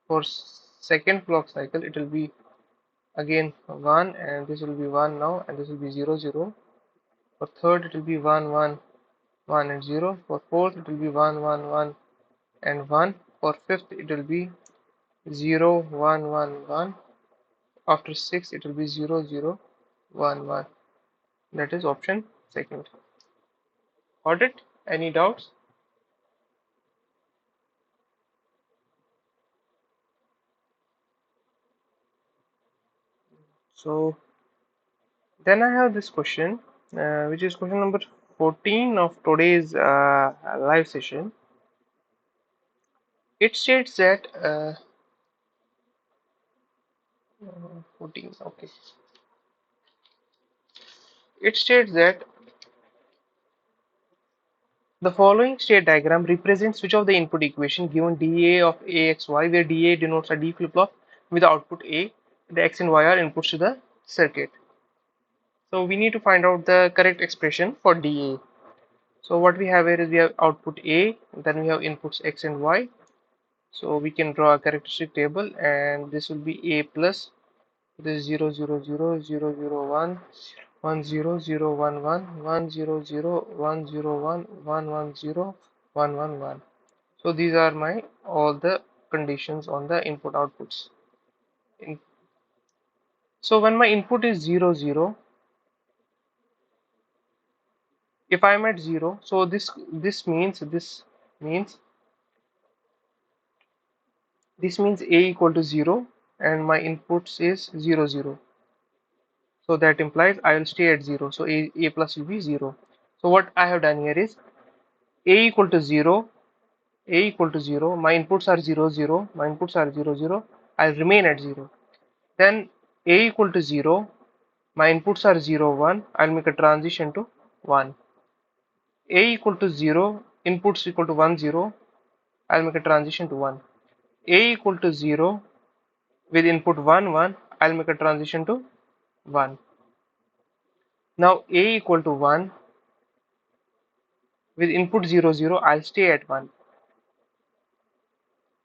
Speaker 1: For second clock cycle, it will be again 1, and this will be 1 now, and this will be 0, 0. For third, it will be 1, 1, 1 and 0. For fourth, it will be 1, 1, 1 and 1. For fifth, it will be 0, 1, 1, 1. After sixth, it will be 0, 0, 1, 1. That is option second. Got it? Any doubts? So then I have this question, which is question number 14 of today's live session. It states that 14, okay. It states that the following state diagram represents which of the input equation given dA of AXY, where dA denotes a D flip-flop with the output A, the X and Y are inputs to the circuit. So we need to find out the correct expression for dA. So what we have here is we have output A, then we have inputs X and Y. So we can draw a characteristic table, and this will be A plus this 0 0 0 0 0 1 1 0 0 1 1 1 0 0 1 0 1 1 1 0 1 1 1. So these are my all the conditions on the input outputs. In, so when my input is 0 0, if I am at 0, so means this means A equal to 0, and my inputs is 0 0. So that implies I will stay at 0. So A plus will be 0. So what I have done here is A equal to 0, A equal to 0, my inputs are 0 0, my inputs are 0 0, I'll remain at 0. Then A equal to 0, my inputs are 0 1, I'll make a transition to 1. A equal to 0, inputs equal to 1 0, I'll make a transition to 1. A equal to 0, with input 1 1, I'll make a transition to 1. Now A equal to 1, with input 0 0, I'll stay at 1.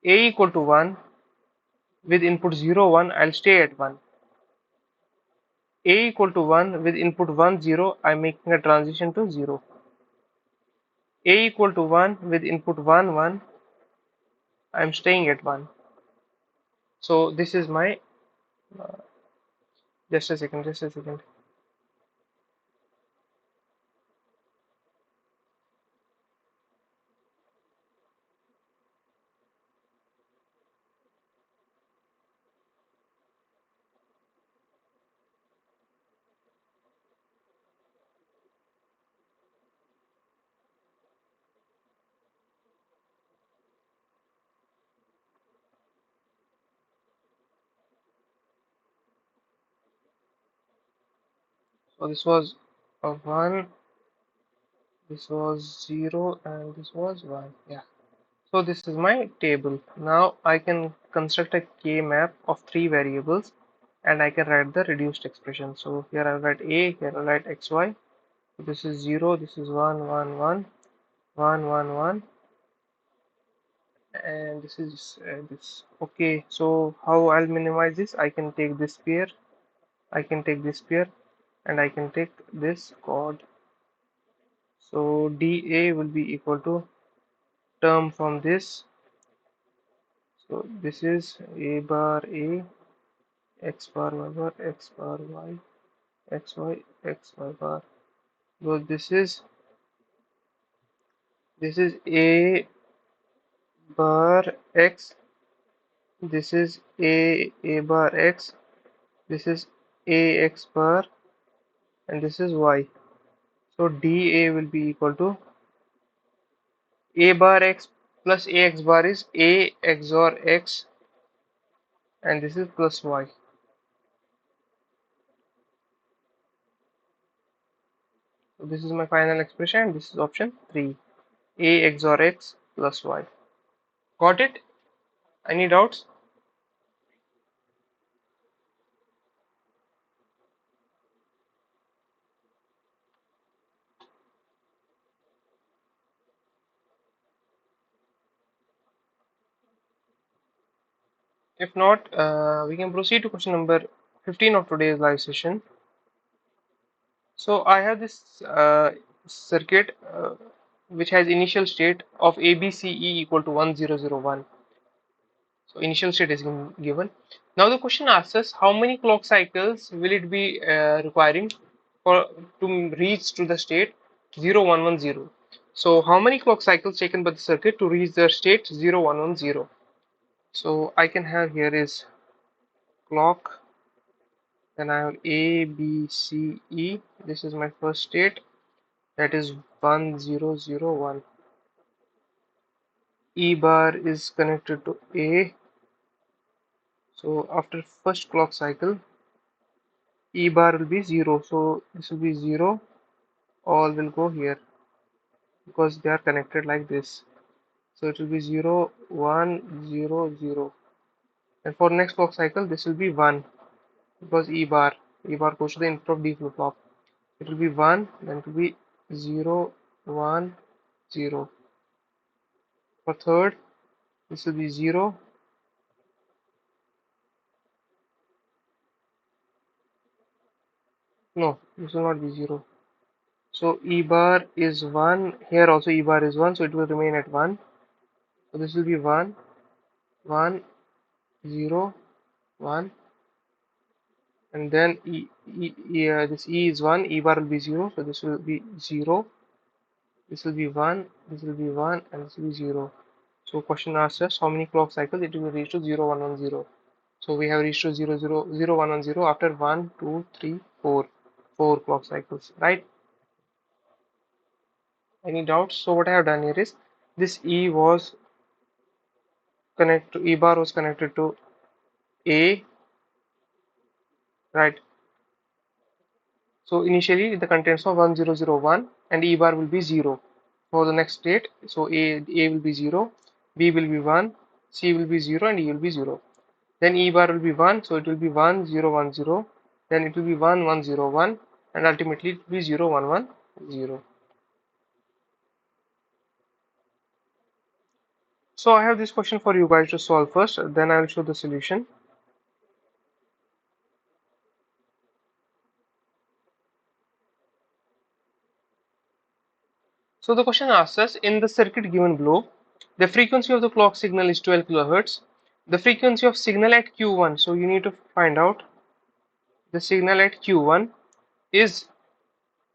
Speaker 1: A equal to 1, with input 0 1, I'll stay at 1. A equal to 1, with input 1 0, I'm making a transition to 0. A equal to 1, with input 1 1, I'm staying at 1. So this is my, just a second, just a second. So this was a 1, this was 0, and this was 1. Yeah. So this is my table. Now I can construct a K map of 3 variables, and I can write the reduced expression. So here I'll write A, here I'll write XY. This is 0, this is 1 1 1 1 1 1, and this is this. Okay, so how I'll minimize this? I can take this pair, I can take this pair, and I can take this chord. So dA will be equal to term from this. So this is A bar A, X bar Y bar, X bar Y, X Y, X Y bar. So this is A bar X, this is A bar X, this is A X bar, and this is Y. So dA will be equal to A bar X plus AX bar is A XOR X, and this is plus Y. So this is my final expression, and this is option 3. A XOR X plus Y. Got it? Any doubts? If not, we can proceed to question number 15 of today's live session. So I have this circuit which has initial state of ABCE equal to 1001. So initial state is given. Now the question asks us how many clock cycles will it be requiring for to reach to the state 0110. So how many clock cycles taken by the circuit to reach the state 0110? So I can have here is clock, then I have A, B, C, E. This is my first state, that is 1001. E bar is connected to A. So after first clock cycle, E bar will be 0. So this will be 0. All will go here because they are connected like this. So it will be 0, 1, 0, 0. And for next clock cycle, this will be 1 because E bar goes to the input of D flip flop. It will be 1, then it will be 0, 1, 0. For third, this will be 0. No, this will not be 0. So E bar is 1. Here also E bar is 1, so it will remain at 1. So this will be 1, 1, 0, 1. And then this E is 1, E bar will be 0, so this will be 0. This will be 1, this will be 1, and this will be 0. So question asks us how many clock cycles it will reach to 0110. So we have reached to 0110 after 1, 2, 3, 4. 4 clock cycles, right? Any doubts? So what I have done here is this E bar was connected to A, right? So initially the contents of 1001 and E bar will be 0 for the next state. So A will be 0, B will be 1, C will be 0, and E will be 0. Then E bar will be 1, so it will be 1010, then it will be 1101, and ultimately it will be 0110. So I have this question for you guys to solve first, then I will show the solution. So the question asks us, in the circuit given below, the frequency of the clock signal is 12 kilohertz. The frequency of signal at Q1, so you need to find out the signal at Q1 is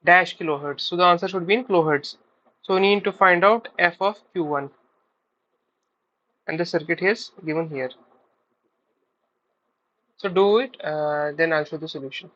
Speaker 1: dash kilohertz. So the answer should be in kilohertz. So we need to find out f of Q1, and the circuit is given here. So do it, then I'll show the solution.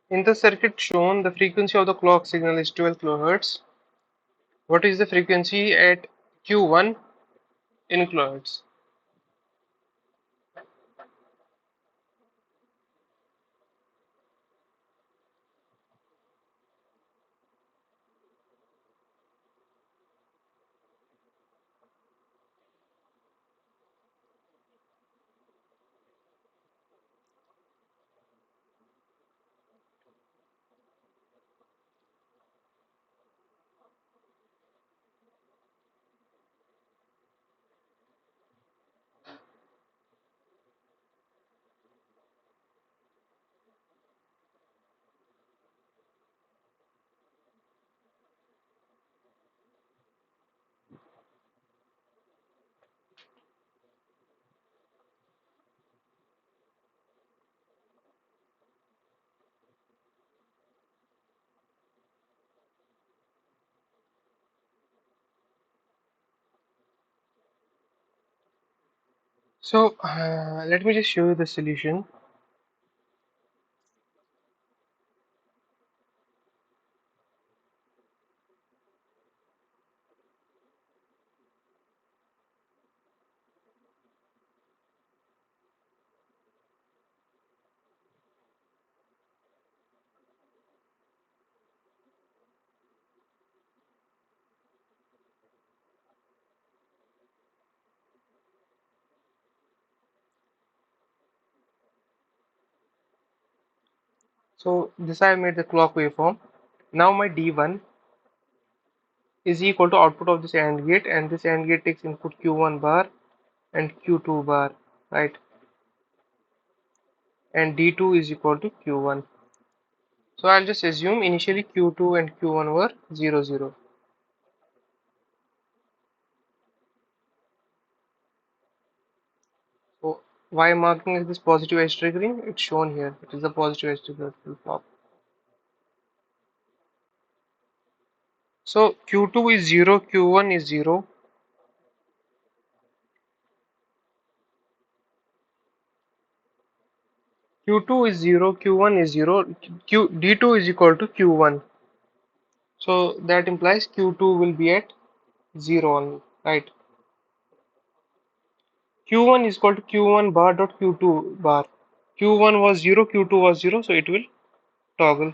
Speaker 1: In the circuit shown, the frequency of the clock signal is 12 kilohertz. What is the frequency at Q1 in kilohertz? So let me just show you the solution. So this I made the clock waveform. Now my D1 is equal to output of this AND gate, and this AND gate takes input Q1 bar and Q2 bar, right? And D2 is equal to Q1. So I'll just assume initially Q2 and Q1 were 0, 0. So why marking is this positive edge triggering? It's shown here. It is the positive edge trigger flip-flop. So Q2 is 0, Q1 is 0. Q2 is 0, Q1 is 0. D2 is equal to Q1. So that implies Q2 will be at 0 only, right? Q1 is equal to Q1 bar dot Q2 bar. Q1 was 0, Q2 was 0, so it will toggle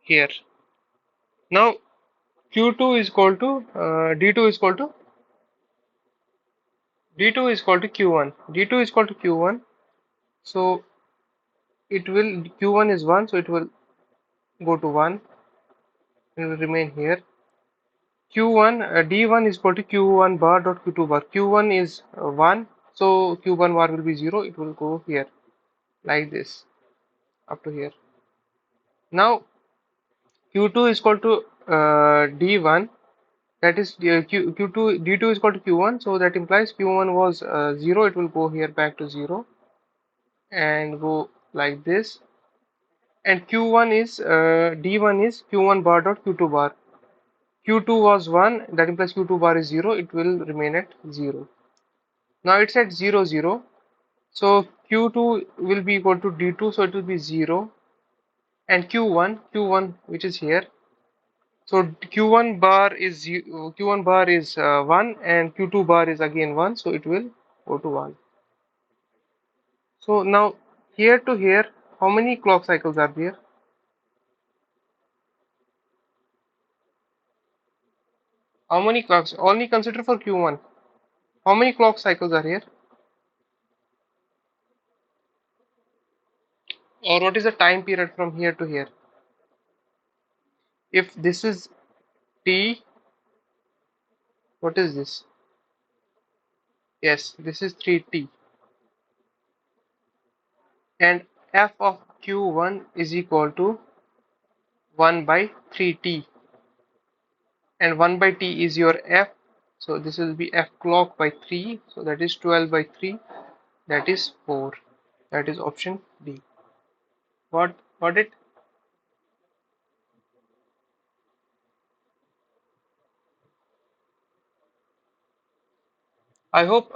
Speaker 1: here. Now Q2 is equal to D2 is equal to D2 is equal to Q1. D2 is equal to Q1. So it will Q1 is 1, so it will go to 1 and will remain here. Q1 D1 is equal to Q1 bar dot Q2 bar. Q1 is 1, so Q1 bar will be 0. It will go here like this up to here. Now Q2 is equal to D1, that is Q2 D2 is equal to Q1, so that implies Q1 was 0. It will go here back to 0 and go like this. And Q1 is D1 is Q1 bar dot Q2 bar. Q2 was 1, that implies Q2 bar is 0. It will remain at 0. Now it's at 0, 0. So Q2 will be equal to D2, so it will be 0. And Q1 which is here. So Q1 bar is 1 and Q2 bar is again 1, so it will go to 1. So now here to here, how many clock cycles are there? How many clocks? Only consider for Q1. How many clock cycles are here? Or what is the time period from here to here? If this is T, what is this? Yes, this is 3T. And f of Q1 is equal to 1 by 3T. And 1 by T is your f. So this will be f clock by 3. So that is 12 by 3. That is 4. That is option D. What it? I hope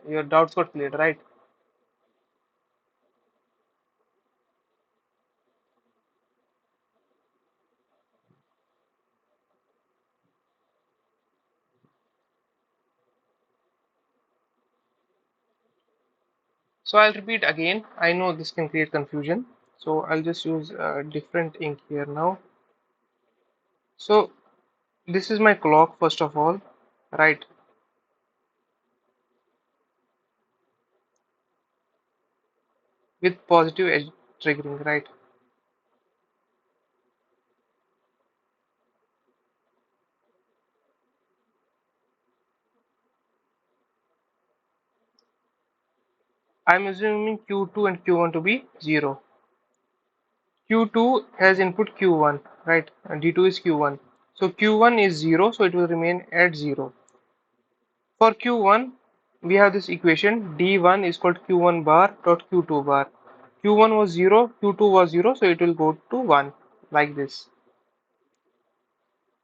Speaker 1: your doubts got cleared, right? So I'll repeat again. I know this can create confusion, so I'll just use a different ink here now. So this is my clock first of all, right? With positive edge triggering, right? I'm assuming Q2 and Q1 to be 0. Q2 has input Q1, right? And D2 is Q1. So Q1 is 0, so it will remain at 0. For Q1, we have this equation D1 is equal to Q1 bar dot Q2 bar. Q1 was 0, Q2 was 0, so it will go to 1 like this.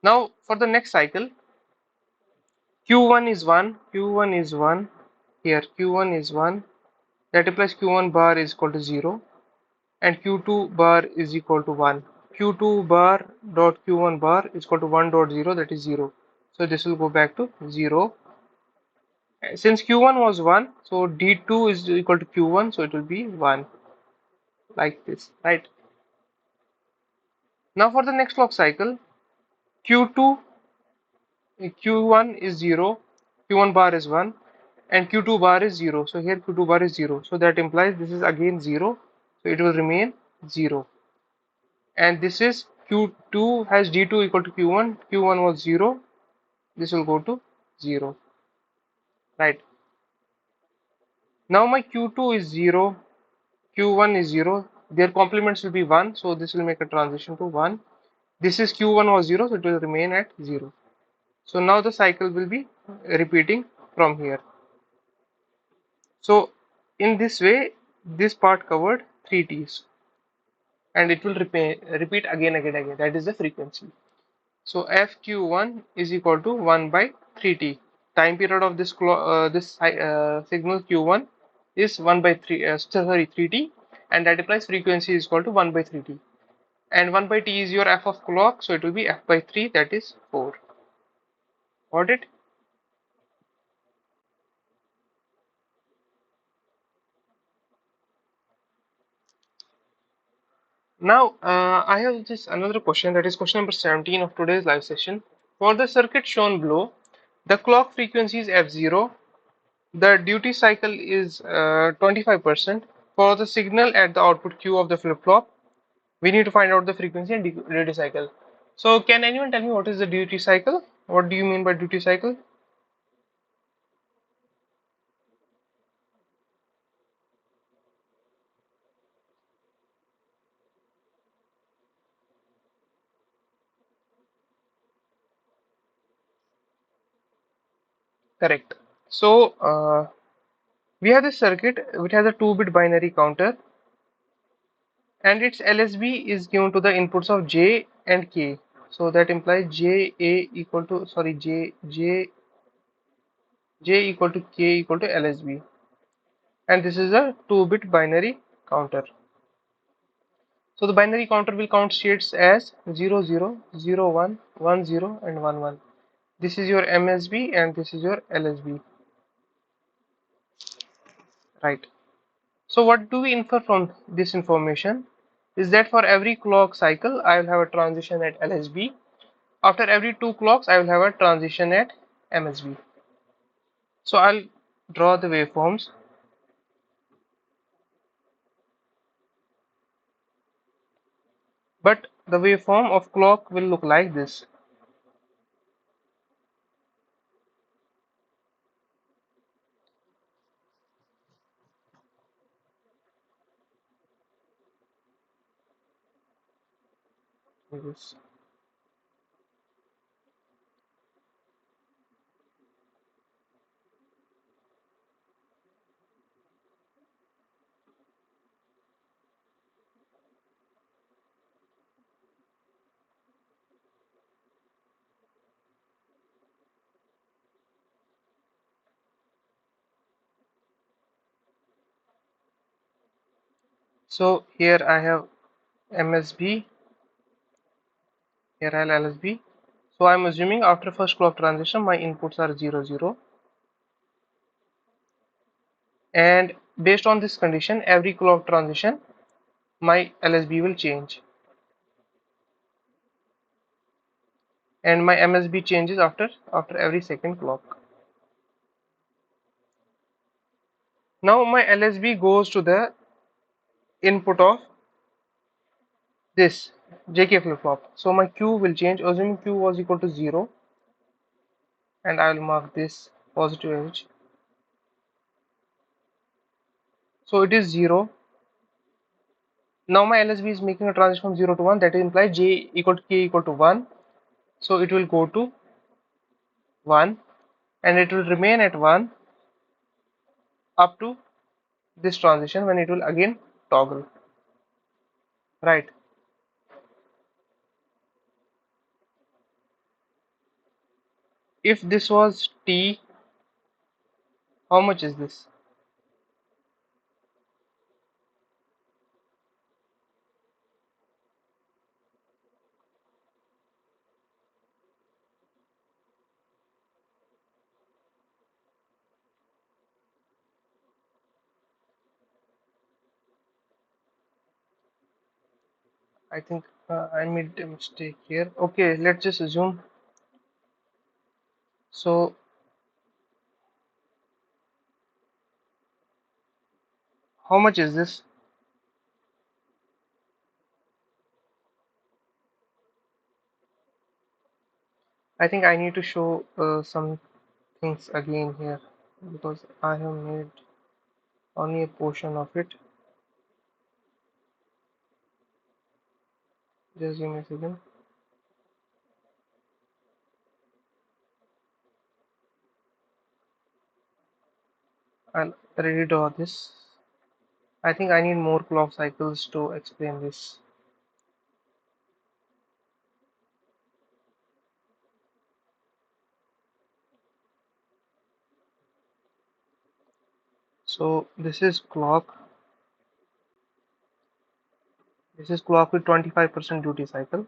Speaker 1: Now for the next cycle, Q1 is 1, Q1 is 1, here Q1 is 1, that implies Q1 bar is equal to 0 and Q2 bar is equal to 1. Q2 bar dot Q1 bar is equal to 1 dot 0, that is 0. So this will go back to 0. Since Q1 was 1, so D2 is equal to Q1, so it will be 1 like this, right? Now for the next clock cycle, Q2, Q1 is 0, Q1 bar is 1, and Q2 bar is 0. So here Q2 bar is 0. So that implies this is again 0. So it will remain 0. And this is Q2 has D2 equal to Q1. Q1 was 0. This will go to 0. Right. Now my Q2 is 0. Q1 is 0. Their complements will be 1. So this will make a transition to 1. This is Q1 was 0. So it will remain at 0. So now the cycle will be repeating from here. So in this way, this part covered 3 T's. And it will repeat again. That is the frequency. So FQ1 is equal to 1 by 3t. Time period of this signal Q1 is 1 by 3 sorry 3t, and that implies frequency is equal to 1 by 3t. And 1 by t is your f of clock, so it will be f by 3, that is 4. Got it? Now I have just another question, that is question number 17 of today's live session. For the circuit shown below, the clock frequency is f0. The duty cycle is 25%. For the signal at the output Q of the flip-flop, we need to find out the frequency and duty cycle. So can anyone tell me what is the duty cycle? What do you mean by duty cycle? Correct. So we have this circuit which has a 2-bit binary counter, and its LSB is given to the inputs of J and K. So that implies J equal to K equal to LSB, and this is a 2-bit binary counter. So the binary counter will count states as 0 0, 0 1, 1 0, and 1 1. This is your MSB and this is your LSB, right? So what do we infer from this information is that for every clock cycle I will have a transition at LSB. After every 2 clocks I will have a transition at MSB. So I'll draw the waveforms, but the waveform of clock will look like this. So here I have MSB, here I have LSB. So I'm assuming after first clock transition my inputs are 0 0. and based on this condition, every clock transition my LSB will change, and my MSB changes after every second clock. Now my LSB goes to the input of this JK flip-flop. So my Q will change, assuming Q was equal to 0, and I will mark this positive edge. So it is 0. Now my LSB is making a transition from 0 to 1, that implies J equal to K equal to 1. So it will go to 1, and it will remain at 1 up to this transition, when it will again toggle, right? If this was T, how much is this? I think I made a mistake here. Okay, let's just assume. So how much is this? I think I need to show some things again here, because I have made only a portion of it. Just give me a second. I'll redraw this. I think I need more clock cycles to explain this. So this is clock. This is clock with 25% duty cycle.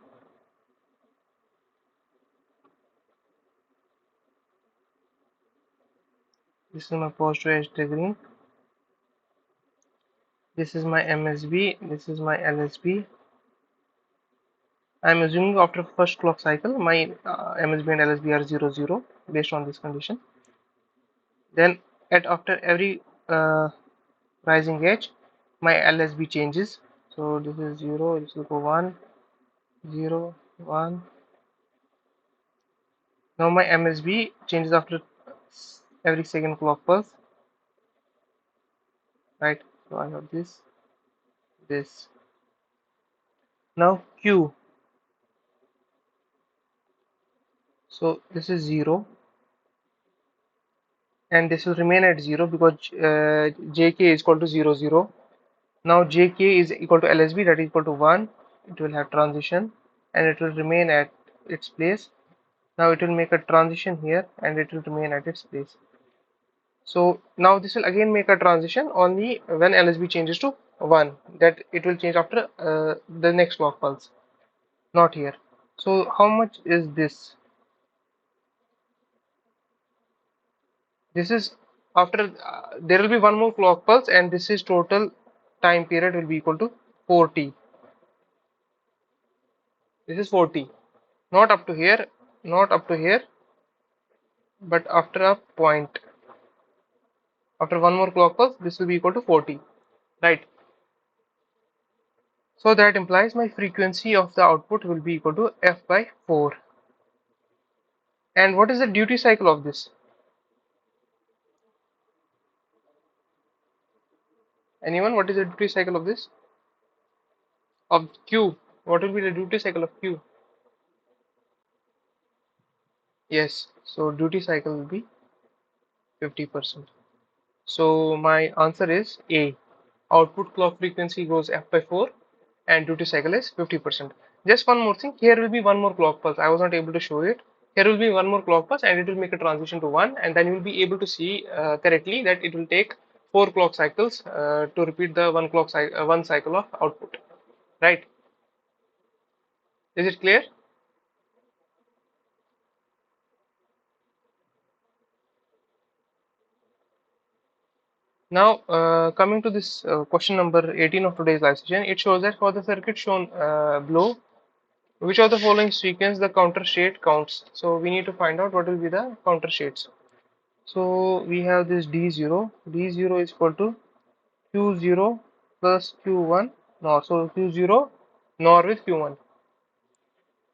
Speaker 1: This is my positive edge triggering. This is my MSB. This is my LSB. I'm assuming after first clock cycle, my MSB and LSB are 0, 0 based on this condition. Then at after every rising edge, my LSB changes. So this is 0, this will go 1, 0, 1. Now my MSB changes after every second clock pulse, right? So I have this. Now Q. So this is 0, and this will remain at 0 because JK is equal to 0, 0. Now JK is equal to LSB, that is equal to 1. It will have transition, and it will remain at its place. Now it will make a transition here, and it will remain at its place. So now this will again make a transition only when LSB changes to 1, that it will change after the next clock pulse, not here. So how much is this? This is after there will be one more clock pulse, and this is total time period will be equal to 4t. This is 4t, not up to here, not up to here, but after a point, after one more clock pulse, this will be equal to 4t, right? So that implies my frequency of the output will be equal to f by 4. And what is the duty cycle of this? Anyone? What is the duty cycle of this? Of Q? What will be the duty cycle of Q? Yes, so duty cycle will be 50%. So my answer is A. Output clock frequency goes f by 4, and duty cycle is 50%. Just one more thing, here will be one more clock pulse. I was not able to show it. Here will be one more clock pulse, and it will make a transition to 1, and then you will be able to see correctly that it will take 4 clock cycles to repeat the one cycle of output, right? Is it clear? Now, coming to this question number 18 of today's live session, it shows that for the circuit shown below, which of the following sequence the counter state counts? So we need to find out what will be the counter states. So we have this D0. D0 is equal to Q0 plus Q1 NOR. So Q0 NOR with Q1.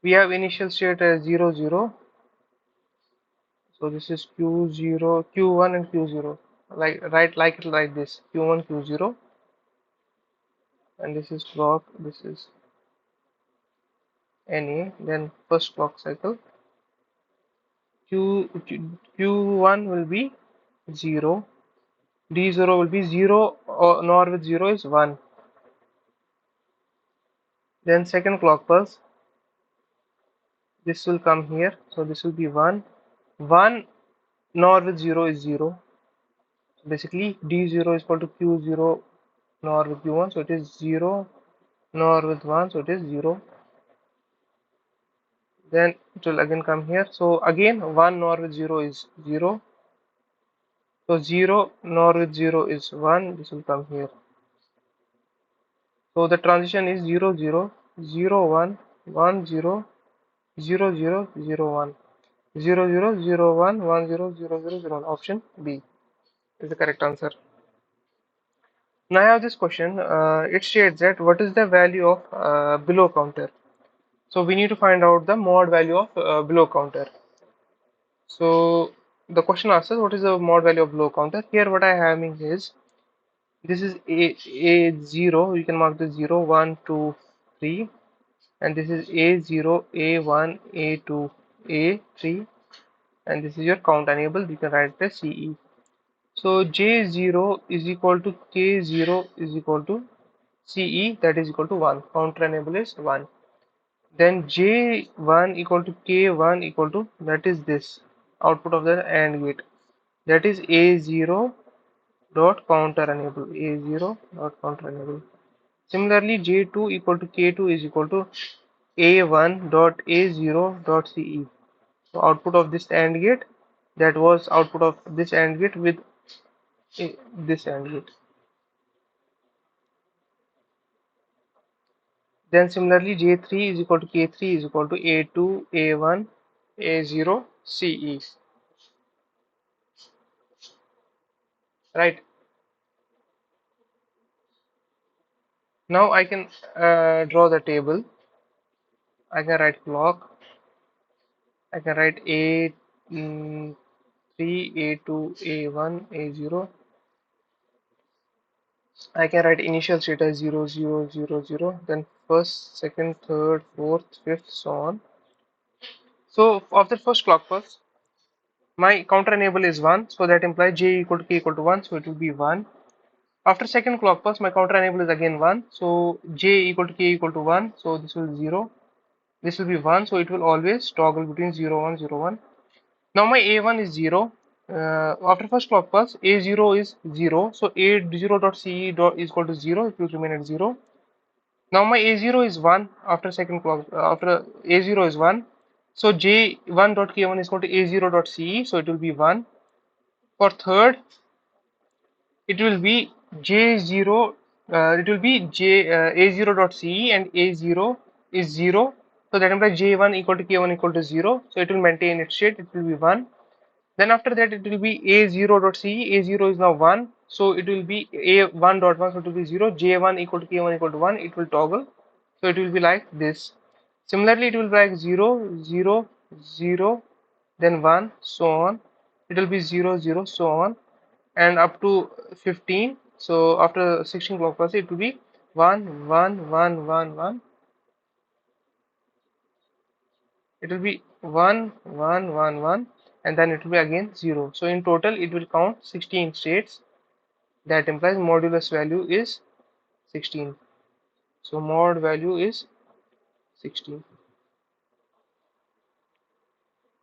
Speaker 1: We have initial state as 0, 0. So this is Q0, Q1 and Q0. Like it like this. Q1, Q0. And this is clock. This is NA. Then first clock cycle. Q1 will be 0. D0 will be 0 or NOR with 0 is 1. Then second clock pulse, this will come here, so this will be 1. 1 NOR with 0 is 0. Basically D0 is equal to Q0 NOR with Q1, so it is 0 NOR with 1, so it is 0. Then it will again come here, so again 1 NOR with 0 is 0. So 0 NOR with 0 is 1, this will come here. So the transition is 0 0 0 1 1 0 0 0 0 1 0 0 0 1 1 0 0 0 0 1. Option B is the correct answer. Now I have this question. It states that what is the value of below counter. So we need to find out the mod value of below counter. So the question asks us what is the mod value of below counter. Here what I am having is this is A0. You can mark this 0 1 2 3, and this is A0 A1 A2 A3, and this is your count enable. You can write it as CE. So J0 is equal to K0 is equal to CE, that is equal to 1. Counter enable is 1. Then J1 equal to K1 equal to, that is this output of the AND gate, that is A0 dot counter enable, A0 dot counter enable. Similarly J2 equal to K2 is equal to A1 dot A0 dot CE. So output of this AND gate, that was output of this AND gate with this AND gate. Then similarly J3 is equal to K3 is equal to A2 A1 A0 CE. Right. Now I can draw the table. I can write clock. I can write A3 A2 A1 A0. I can write initial state as 0 0 0 0. Then first, second, third, fourth, fifth, so on. So after first clock pulse, my counter enable is 1, so that implies J equal to K equal to 1, so it will be 1. After second clock pulse, my counter enable is again 1, so J equal to K equal to 1, so this will be 0. This will be 1, so it will always toggle between 0 1 0 1. Now my A1 is 0. After first clock pulse, A0 is 0, so A0.CE dot is equal to 0, it will remain at 0. Now my A0 is 1 after second clock, after A0 is 1, so J1.K1 is equal to A0.CE, so it will be 1. For third, it will be J0, it will be A0.CE, and A0 is 0, so that implies J1 equal to K1 equal to 0, so it will maintain its state, it will be 1. Then after that it will be A0.CE, A0 is now 1, so it will be A1.1, so it will be 0, J1 equal to K1 equal to 1, it will toggle, so it will be like this. Similarly it will be like 0 0 0, then 1, so on, it will be 0 0, so on, and up to 15. So after 16 clock pulse it will be 1 1 1 1 1, it will be 1 1 1 1, and then it will be again 0. So in total it will count 16 states. That implies modulus value is 16. So mod value is 16.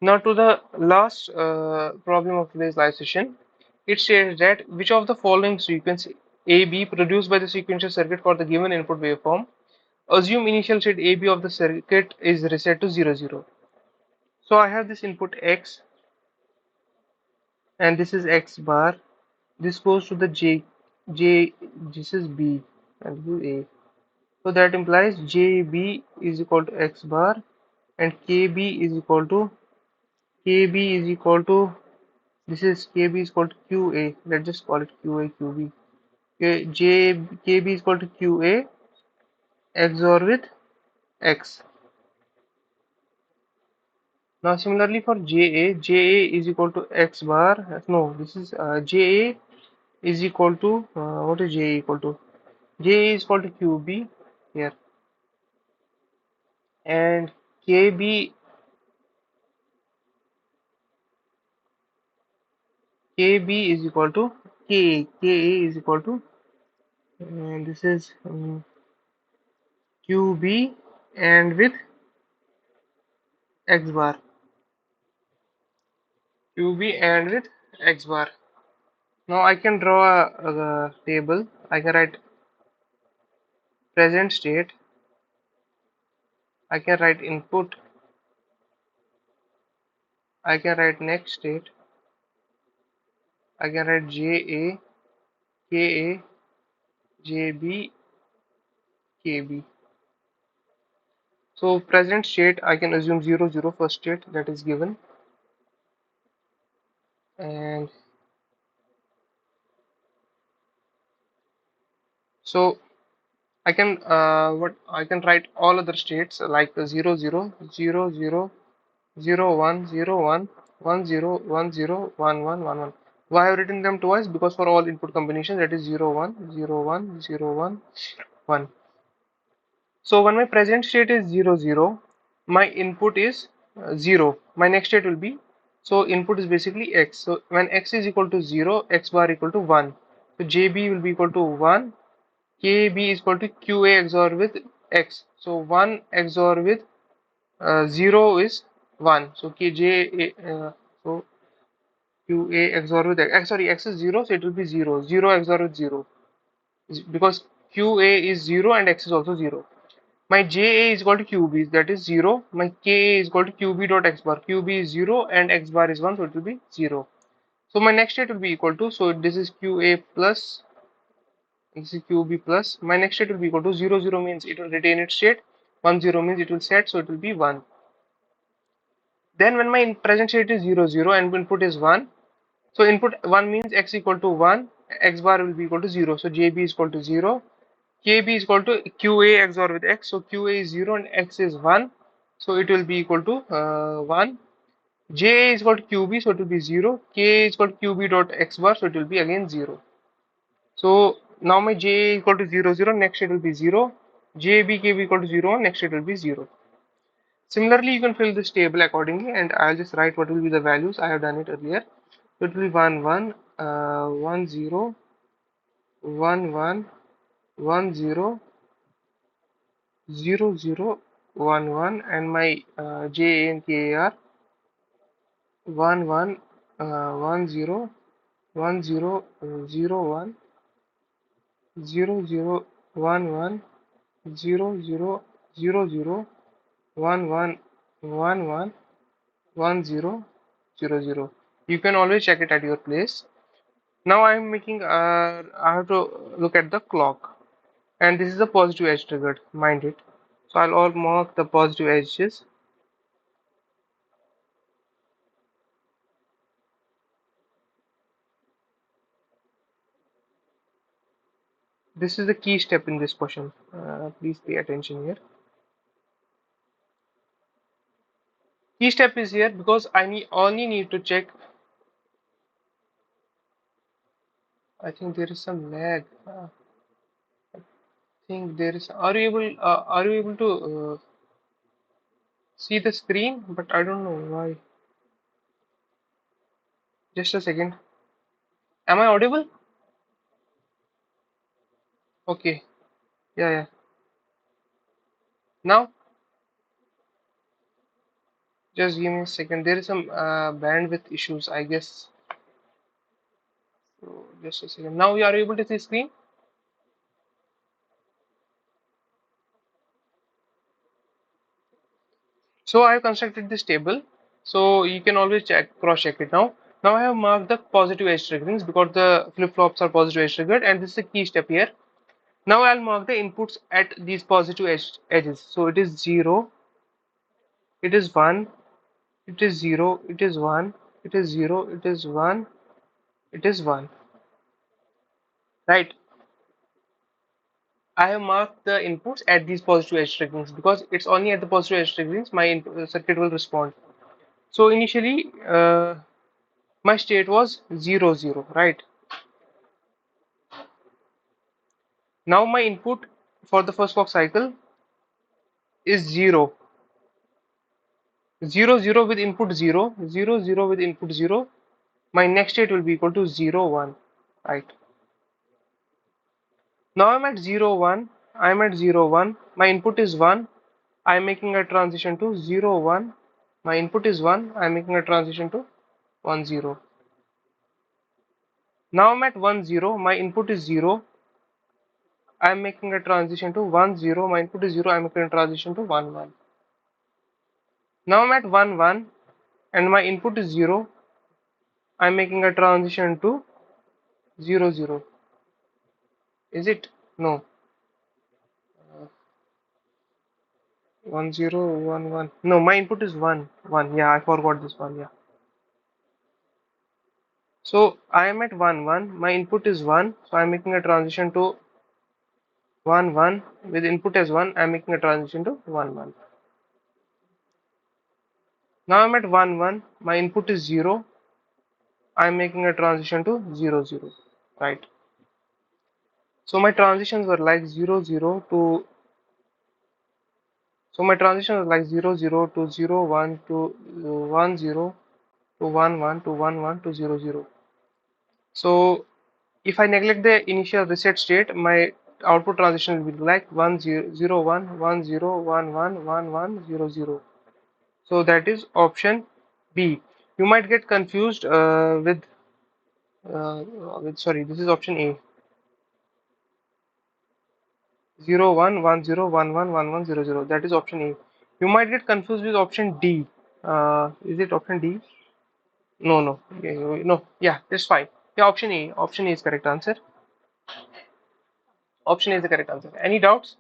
Speaker 1: Now to the last problem of today's live session. It says that which of the following sequence AB produced by the sequential circuit for the given input waveform, assume initial state AB of the circuit is reset to 0 0. So I have this input X, and this is X bar, This goes to the J. This is B, and this is A. So that implies JB is equal to X bar, and KB is equal to this is KB is equal to QA. Let's just call it QA QB. KB is equal to QA XOR with X. Now similarly for JA is equal to X bar. No, this is JA is equal to what is JA equal to? JA is equal to QB here, and KB KB is equal to KA is equal to this is QB and with X bar. QB and with X bar. Now I can draw a table. I can write present state. I can write input. I can write next state. I can write JA, KA, JB, KB. So present state I can assume 0 0 first state that is given, and so I can what I can write all other states like 0 0 0 0 0 1 0 1 1 0 1 0 1 1 1 1. Why I have written them twice? Because for all input combinations that is 0 1 0 1 0 1 1. So when my present state is 0 0, my input is 0. My next state will be, so input is basically x. So when x is equal to 0, x bar equal to 1. So JB will be equal to 1. KB is equal to QA XOR with x. So 1 XOR with 0 is 1. So KJ, so QA XOR with x. Sorry, x is 0, so it will be 0. 0 XOR with 0. Because QA is 0 and x is also 0. My JA is equal to QB, that is 0. My KA is equal to QB dot x bar. QB is 0 and x bar is 1, so it will be 0. So my next state will be equal to, so this is QA plus, this is QB plus. My next state will be equal to 0 0 means it will retain its state, 1 0 means it will set, so it will be 1. Then when my present state is 0 0 and input is 1, so input 1 means x equal to 1, x bar will be equal to 0. So JB is equal to 0. KB is equal to QA XOR with x. So QA is 0 and x is 1. So it will be equal to 1. JA is equal to QB, so it will be 0. KA is equal to QB dot x bar, so it will be again 0. So now my JA is equal to 0 0, next it will be 0. JB KB equal to 0, next it will be 0. Similarly, you can fill this table accordingly, and I'll just write what will be the values. I have done it earlier. So it will be 1 1, 1 0, 1 1, 1 0, 0 0 1 1, and my J and K are 1 1 1 0 1 0 0 1 0 0 1 1 0 0 0 0 1 1 1 1 1 0 0 0. You can always check it at your place. Now I am making I have to look at the clock, and this is a positive edge triggered, mind it. So I'll all mark the positive edges. This is the key step in this question. Please pay attention here. Key step is here because I only need to check. I think there is some lag. I think there is. Are you able to see the screen? But I don't know why. Just a second. Am I audible? Okay. Yeah, yeah. Now, just give me a second. There is some bandwidth issues, I guess. So just a second. Now you are able to see screen. So I have constructed this table. So you can always check, cross check it now. Now I have marked the positive edge triggerings because the flip-flops are positive edge triggered, and this is a key step here. Now I'll mark the inputs at these positive edges. So it is 0, it is 1, it is 0, it is 1, it is 0, it is 1, it is 1. Right? I have marked the inputs at these positive edge triggerings because it's only at the positive edge triggerings my circuit will respond. So initially, my state was 0, 0, right? Now my input for the first clock cycle is 0, 0, 0 with input 0, 0, 0 with input 0. My next state will be equal to 0, 1, right? Now I'm at 0, 1, I'm at 0, 1, my input is 1, I'm making a transition to 0, 1, my input is 1, I'm making a transition to 1, 0. Now I'm at 1, 0, my input is 0, I'm making a transition to 1, 0, my input is 0, I'm making a transition to 1, 1. Now I'm at 1, 1, and my input is 0, I'm making a transition to 0, 0. Is it? No. 1, 0, 1, 1. No, my input is 1, 1. Yeah, I forgot this one. Yeah. So I am at 1, 1. My input is 1. So I'm making a transition to 1, 1. With input as 1, I'm making a transition to 1, 1. Now I'm at 1, 1. My input is 0. I'm making a transition to 0, 0. Right. So my transitions were like 0, 0 to so my transition was like 0, 0 to 0, 1 to 1, 0 to 1, 1 to 1, 1 to 0, 0. So if I neglect the initial reset state, my output transition will be like 1 0 0 1 1 0 1 1 1 1 0 0. So that is option B. You might get confused with sorry, this is option A. 0 1 1 0 1 1 1 1 0 0. That is option A. You might get confused with option D. Is it option D? No, no, no. Yeah, that's fine. Yeah, option A. Option A is correct answer. Option A is the correct answer. Any doubts?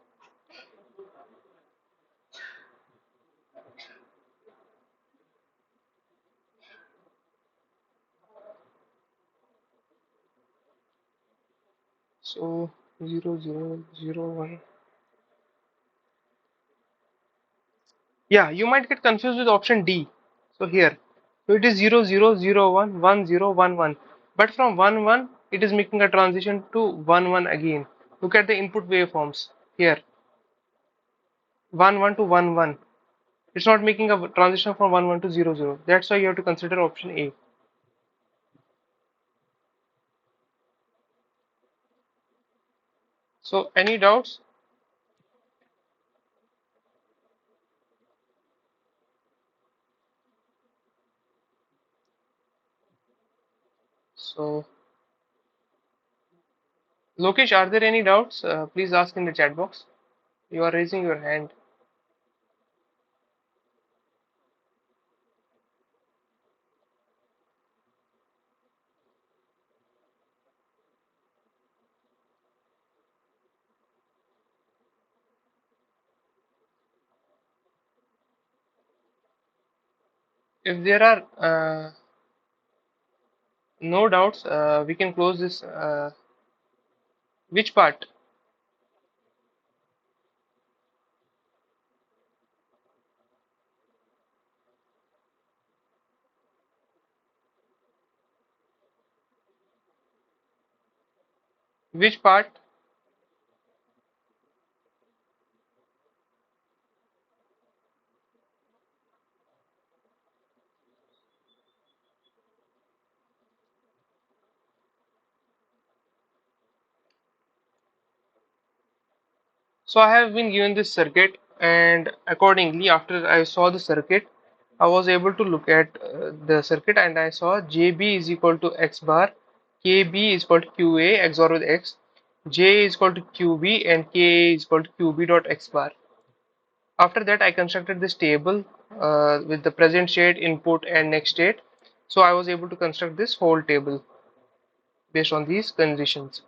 Speaker 1: So 0 0 0 1. Yeah, you might get confused with option D. So here, so it is 0 0 0 1 1 0 1 1. But from 1 1, it is making a transition to 1 1 again. Look at the input waveforms here, 1 1 to 1 1. It's not making a transition from 1 1 to 0 0. That's why you have to consider option A. So any doubts? So Lokesh, are there any doubts? Please ask in the chat box. You are raising your hand. If there are no doubts, we can close this. Which part? Which part? So I have been given this circuit, and accordingly, after I saw the circuit, I was able to look at the circuit, and I saw JB is equal to X bar, KB is equal to QA XOR with X, J is equal to QB, and KA is equal to QB dot X bar. After that, I constructed this table with the present state, input, and next state. So I was able to construct this whole table based on these conditions.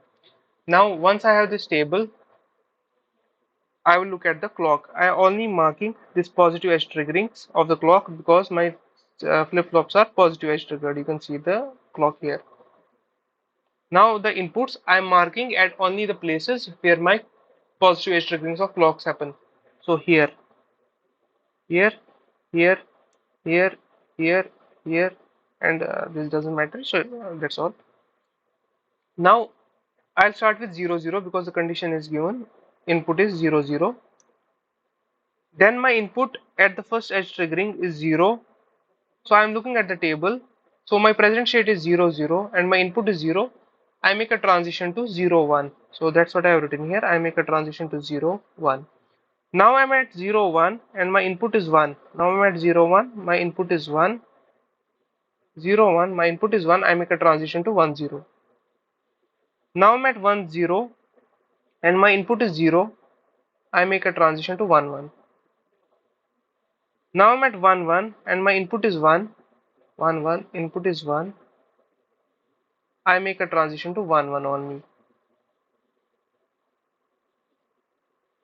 Speaker 1: Now once I have this table, I will look at the clock. I only marking this positive edge triggerings of the clock because my flip-flops are positive edge triggered. You can see the clock here. Now the inputs I'm marking at only the places where my positive edge triggerings of clocks happen. So here, here, here, here, here, here, and this doesn't matter. So that's all. Now I'll start with 0 0 because the condition is given. Input is 0 0. Then my input at the first edge triggering is 0. So I'm looking at the table. So my present state is 0 0 and my input is 0. I make a transition to 0 1. So that's what I have written here. I make a transition to 0 1. Now I'm at 0 1 and my input is 1. Now I'm at 0 1. My input is 1. 0 1. My input is 1. I make a transition to 1 0. Now I'm at 1 0 and my input is 0. I make a transition to 1 1. Now I'm at 1 1 and my input is 1. 1 1. Input is 1. I make a transition to 1 1 only.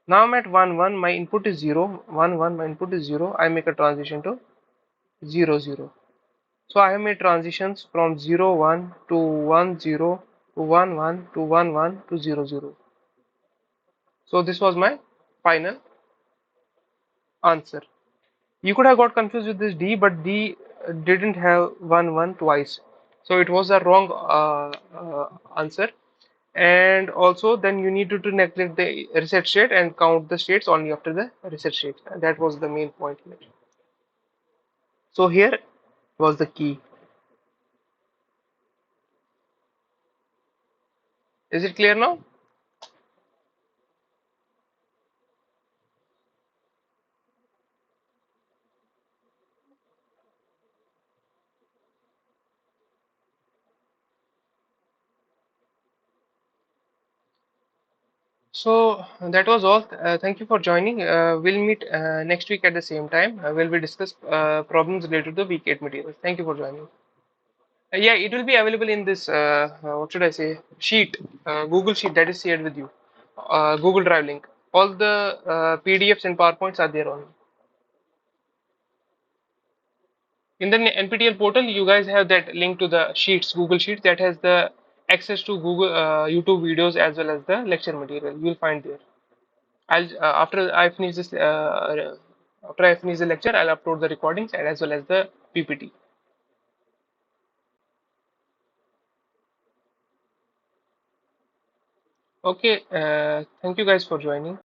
Speaker 1: Now I'm at 1 1. My input is 0. 1 1. My input is 0. I make a transition to 0 0. So I have made transitions from 0 1 to 1 0 to 1 1 to 1 1 to 0 0. So this was my final answer. You could have got confused with this D, but D didn't have 1 1 twice. So it was a wrong answer. And also then you needed to neglect the reset state and count the states only after the reset state. That was the main point here. So here was the key. Is it clear now? So that was all. Thank you for joining. We'll meet next week at the same time. Where we discuss problems related to the week 8 materials. Thank you for joining. Yeah, it will be available in this, what should I say, sheet, Google Sheet that is shared with you, Google Drive link. All the PDFs and PowerPoints are there on. In the NPTEL portal, you guys have that link to the sheets, Google Sheets that has the access to Google YouTube videos as well as the lecture material. You will find there. I'll after I finish the lecture, I'll upload the recordings and as well as the PPT. Okay, thank you guys for joining.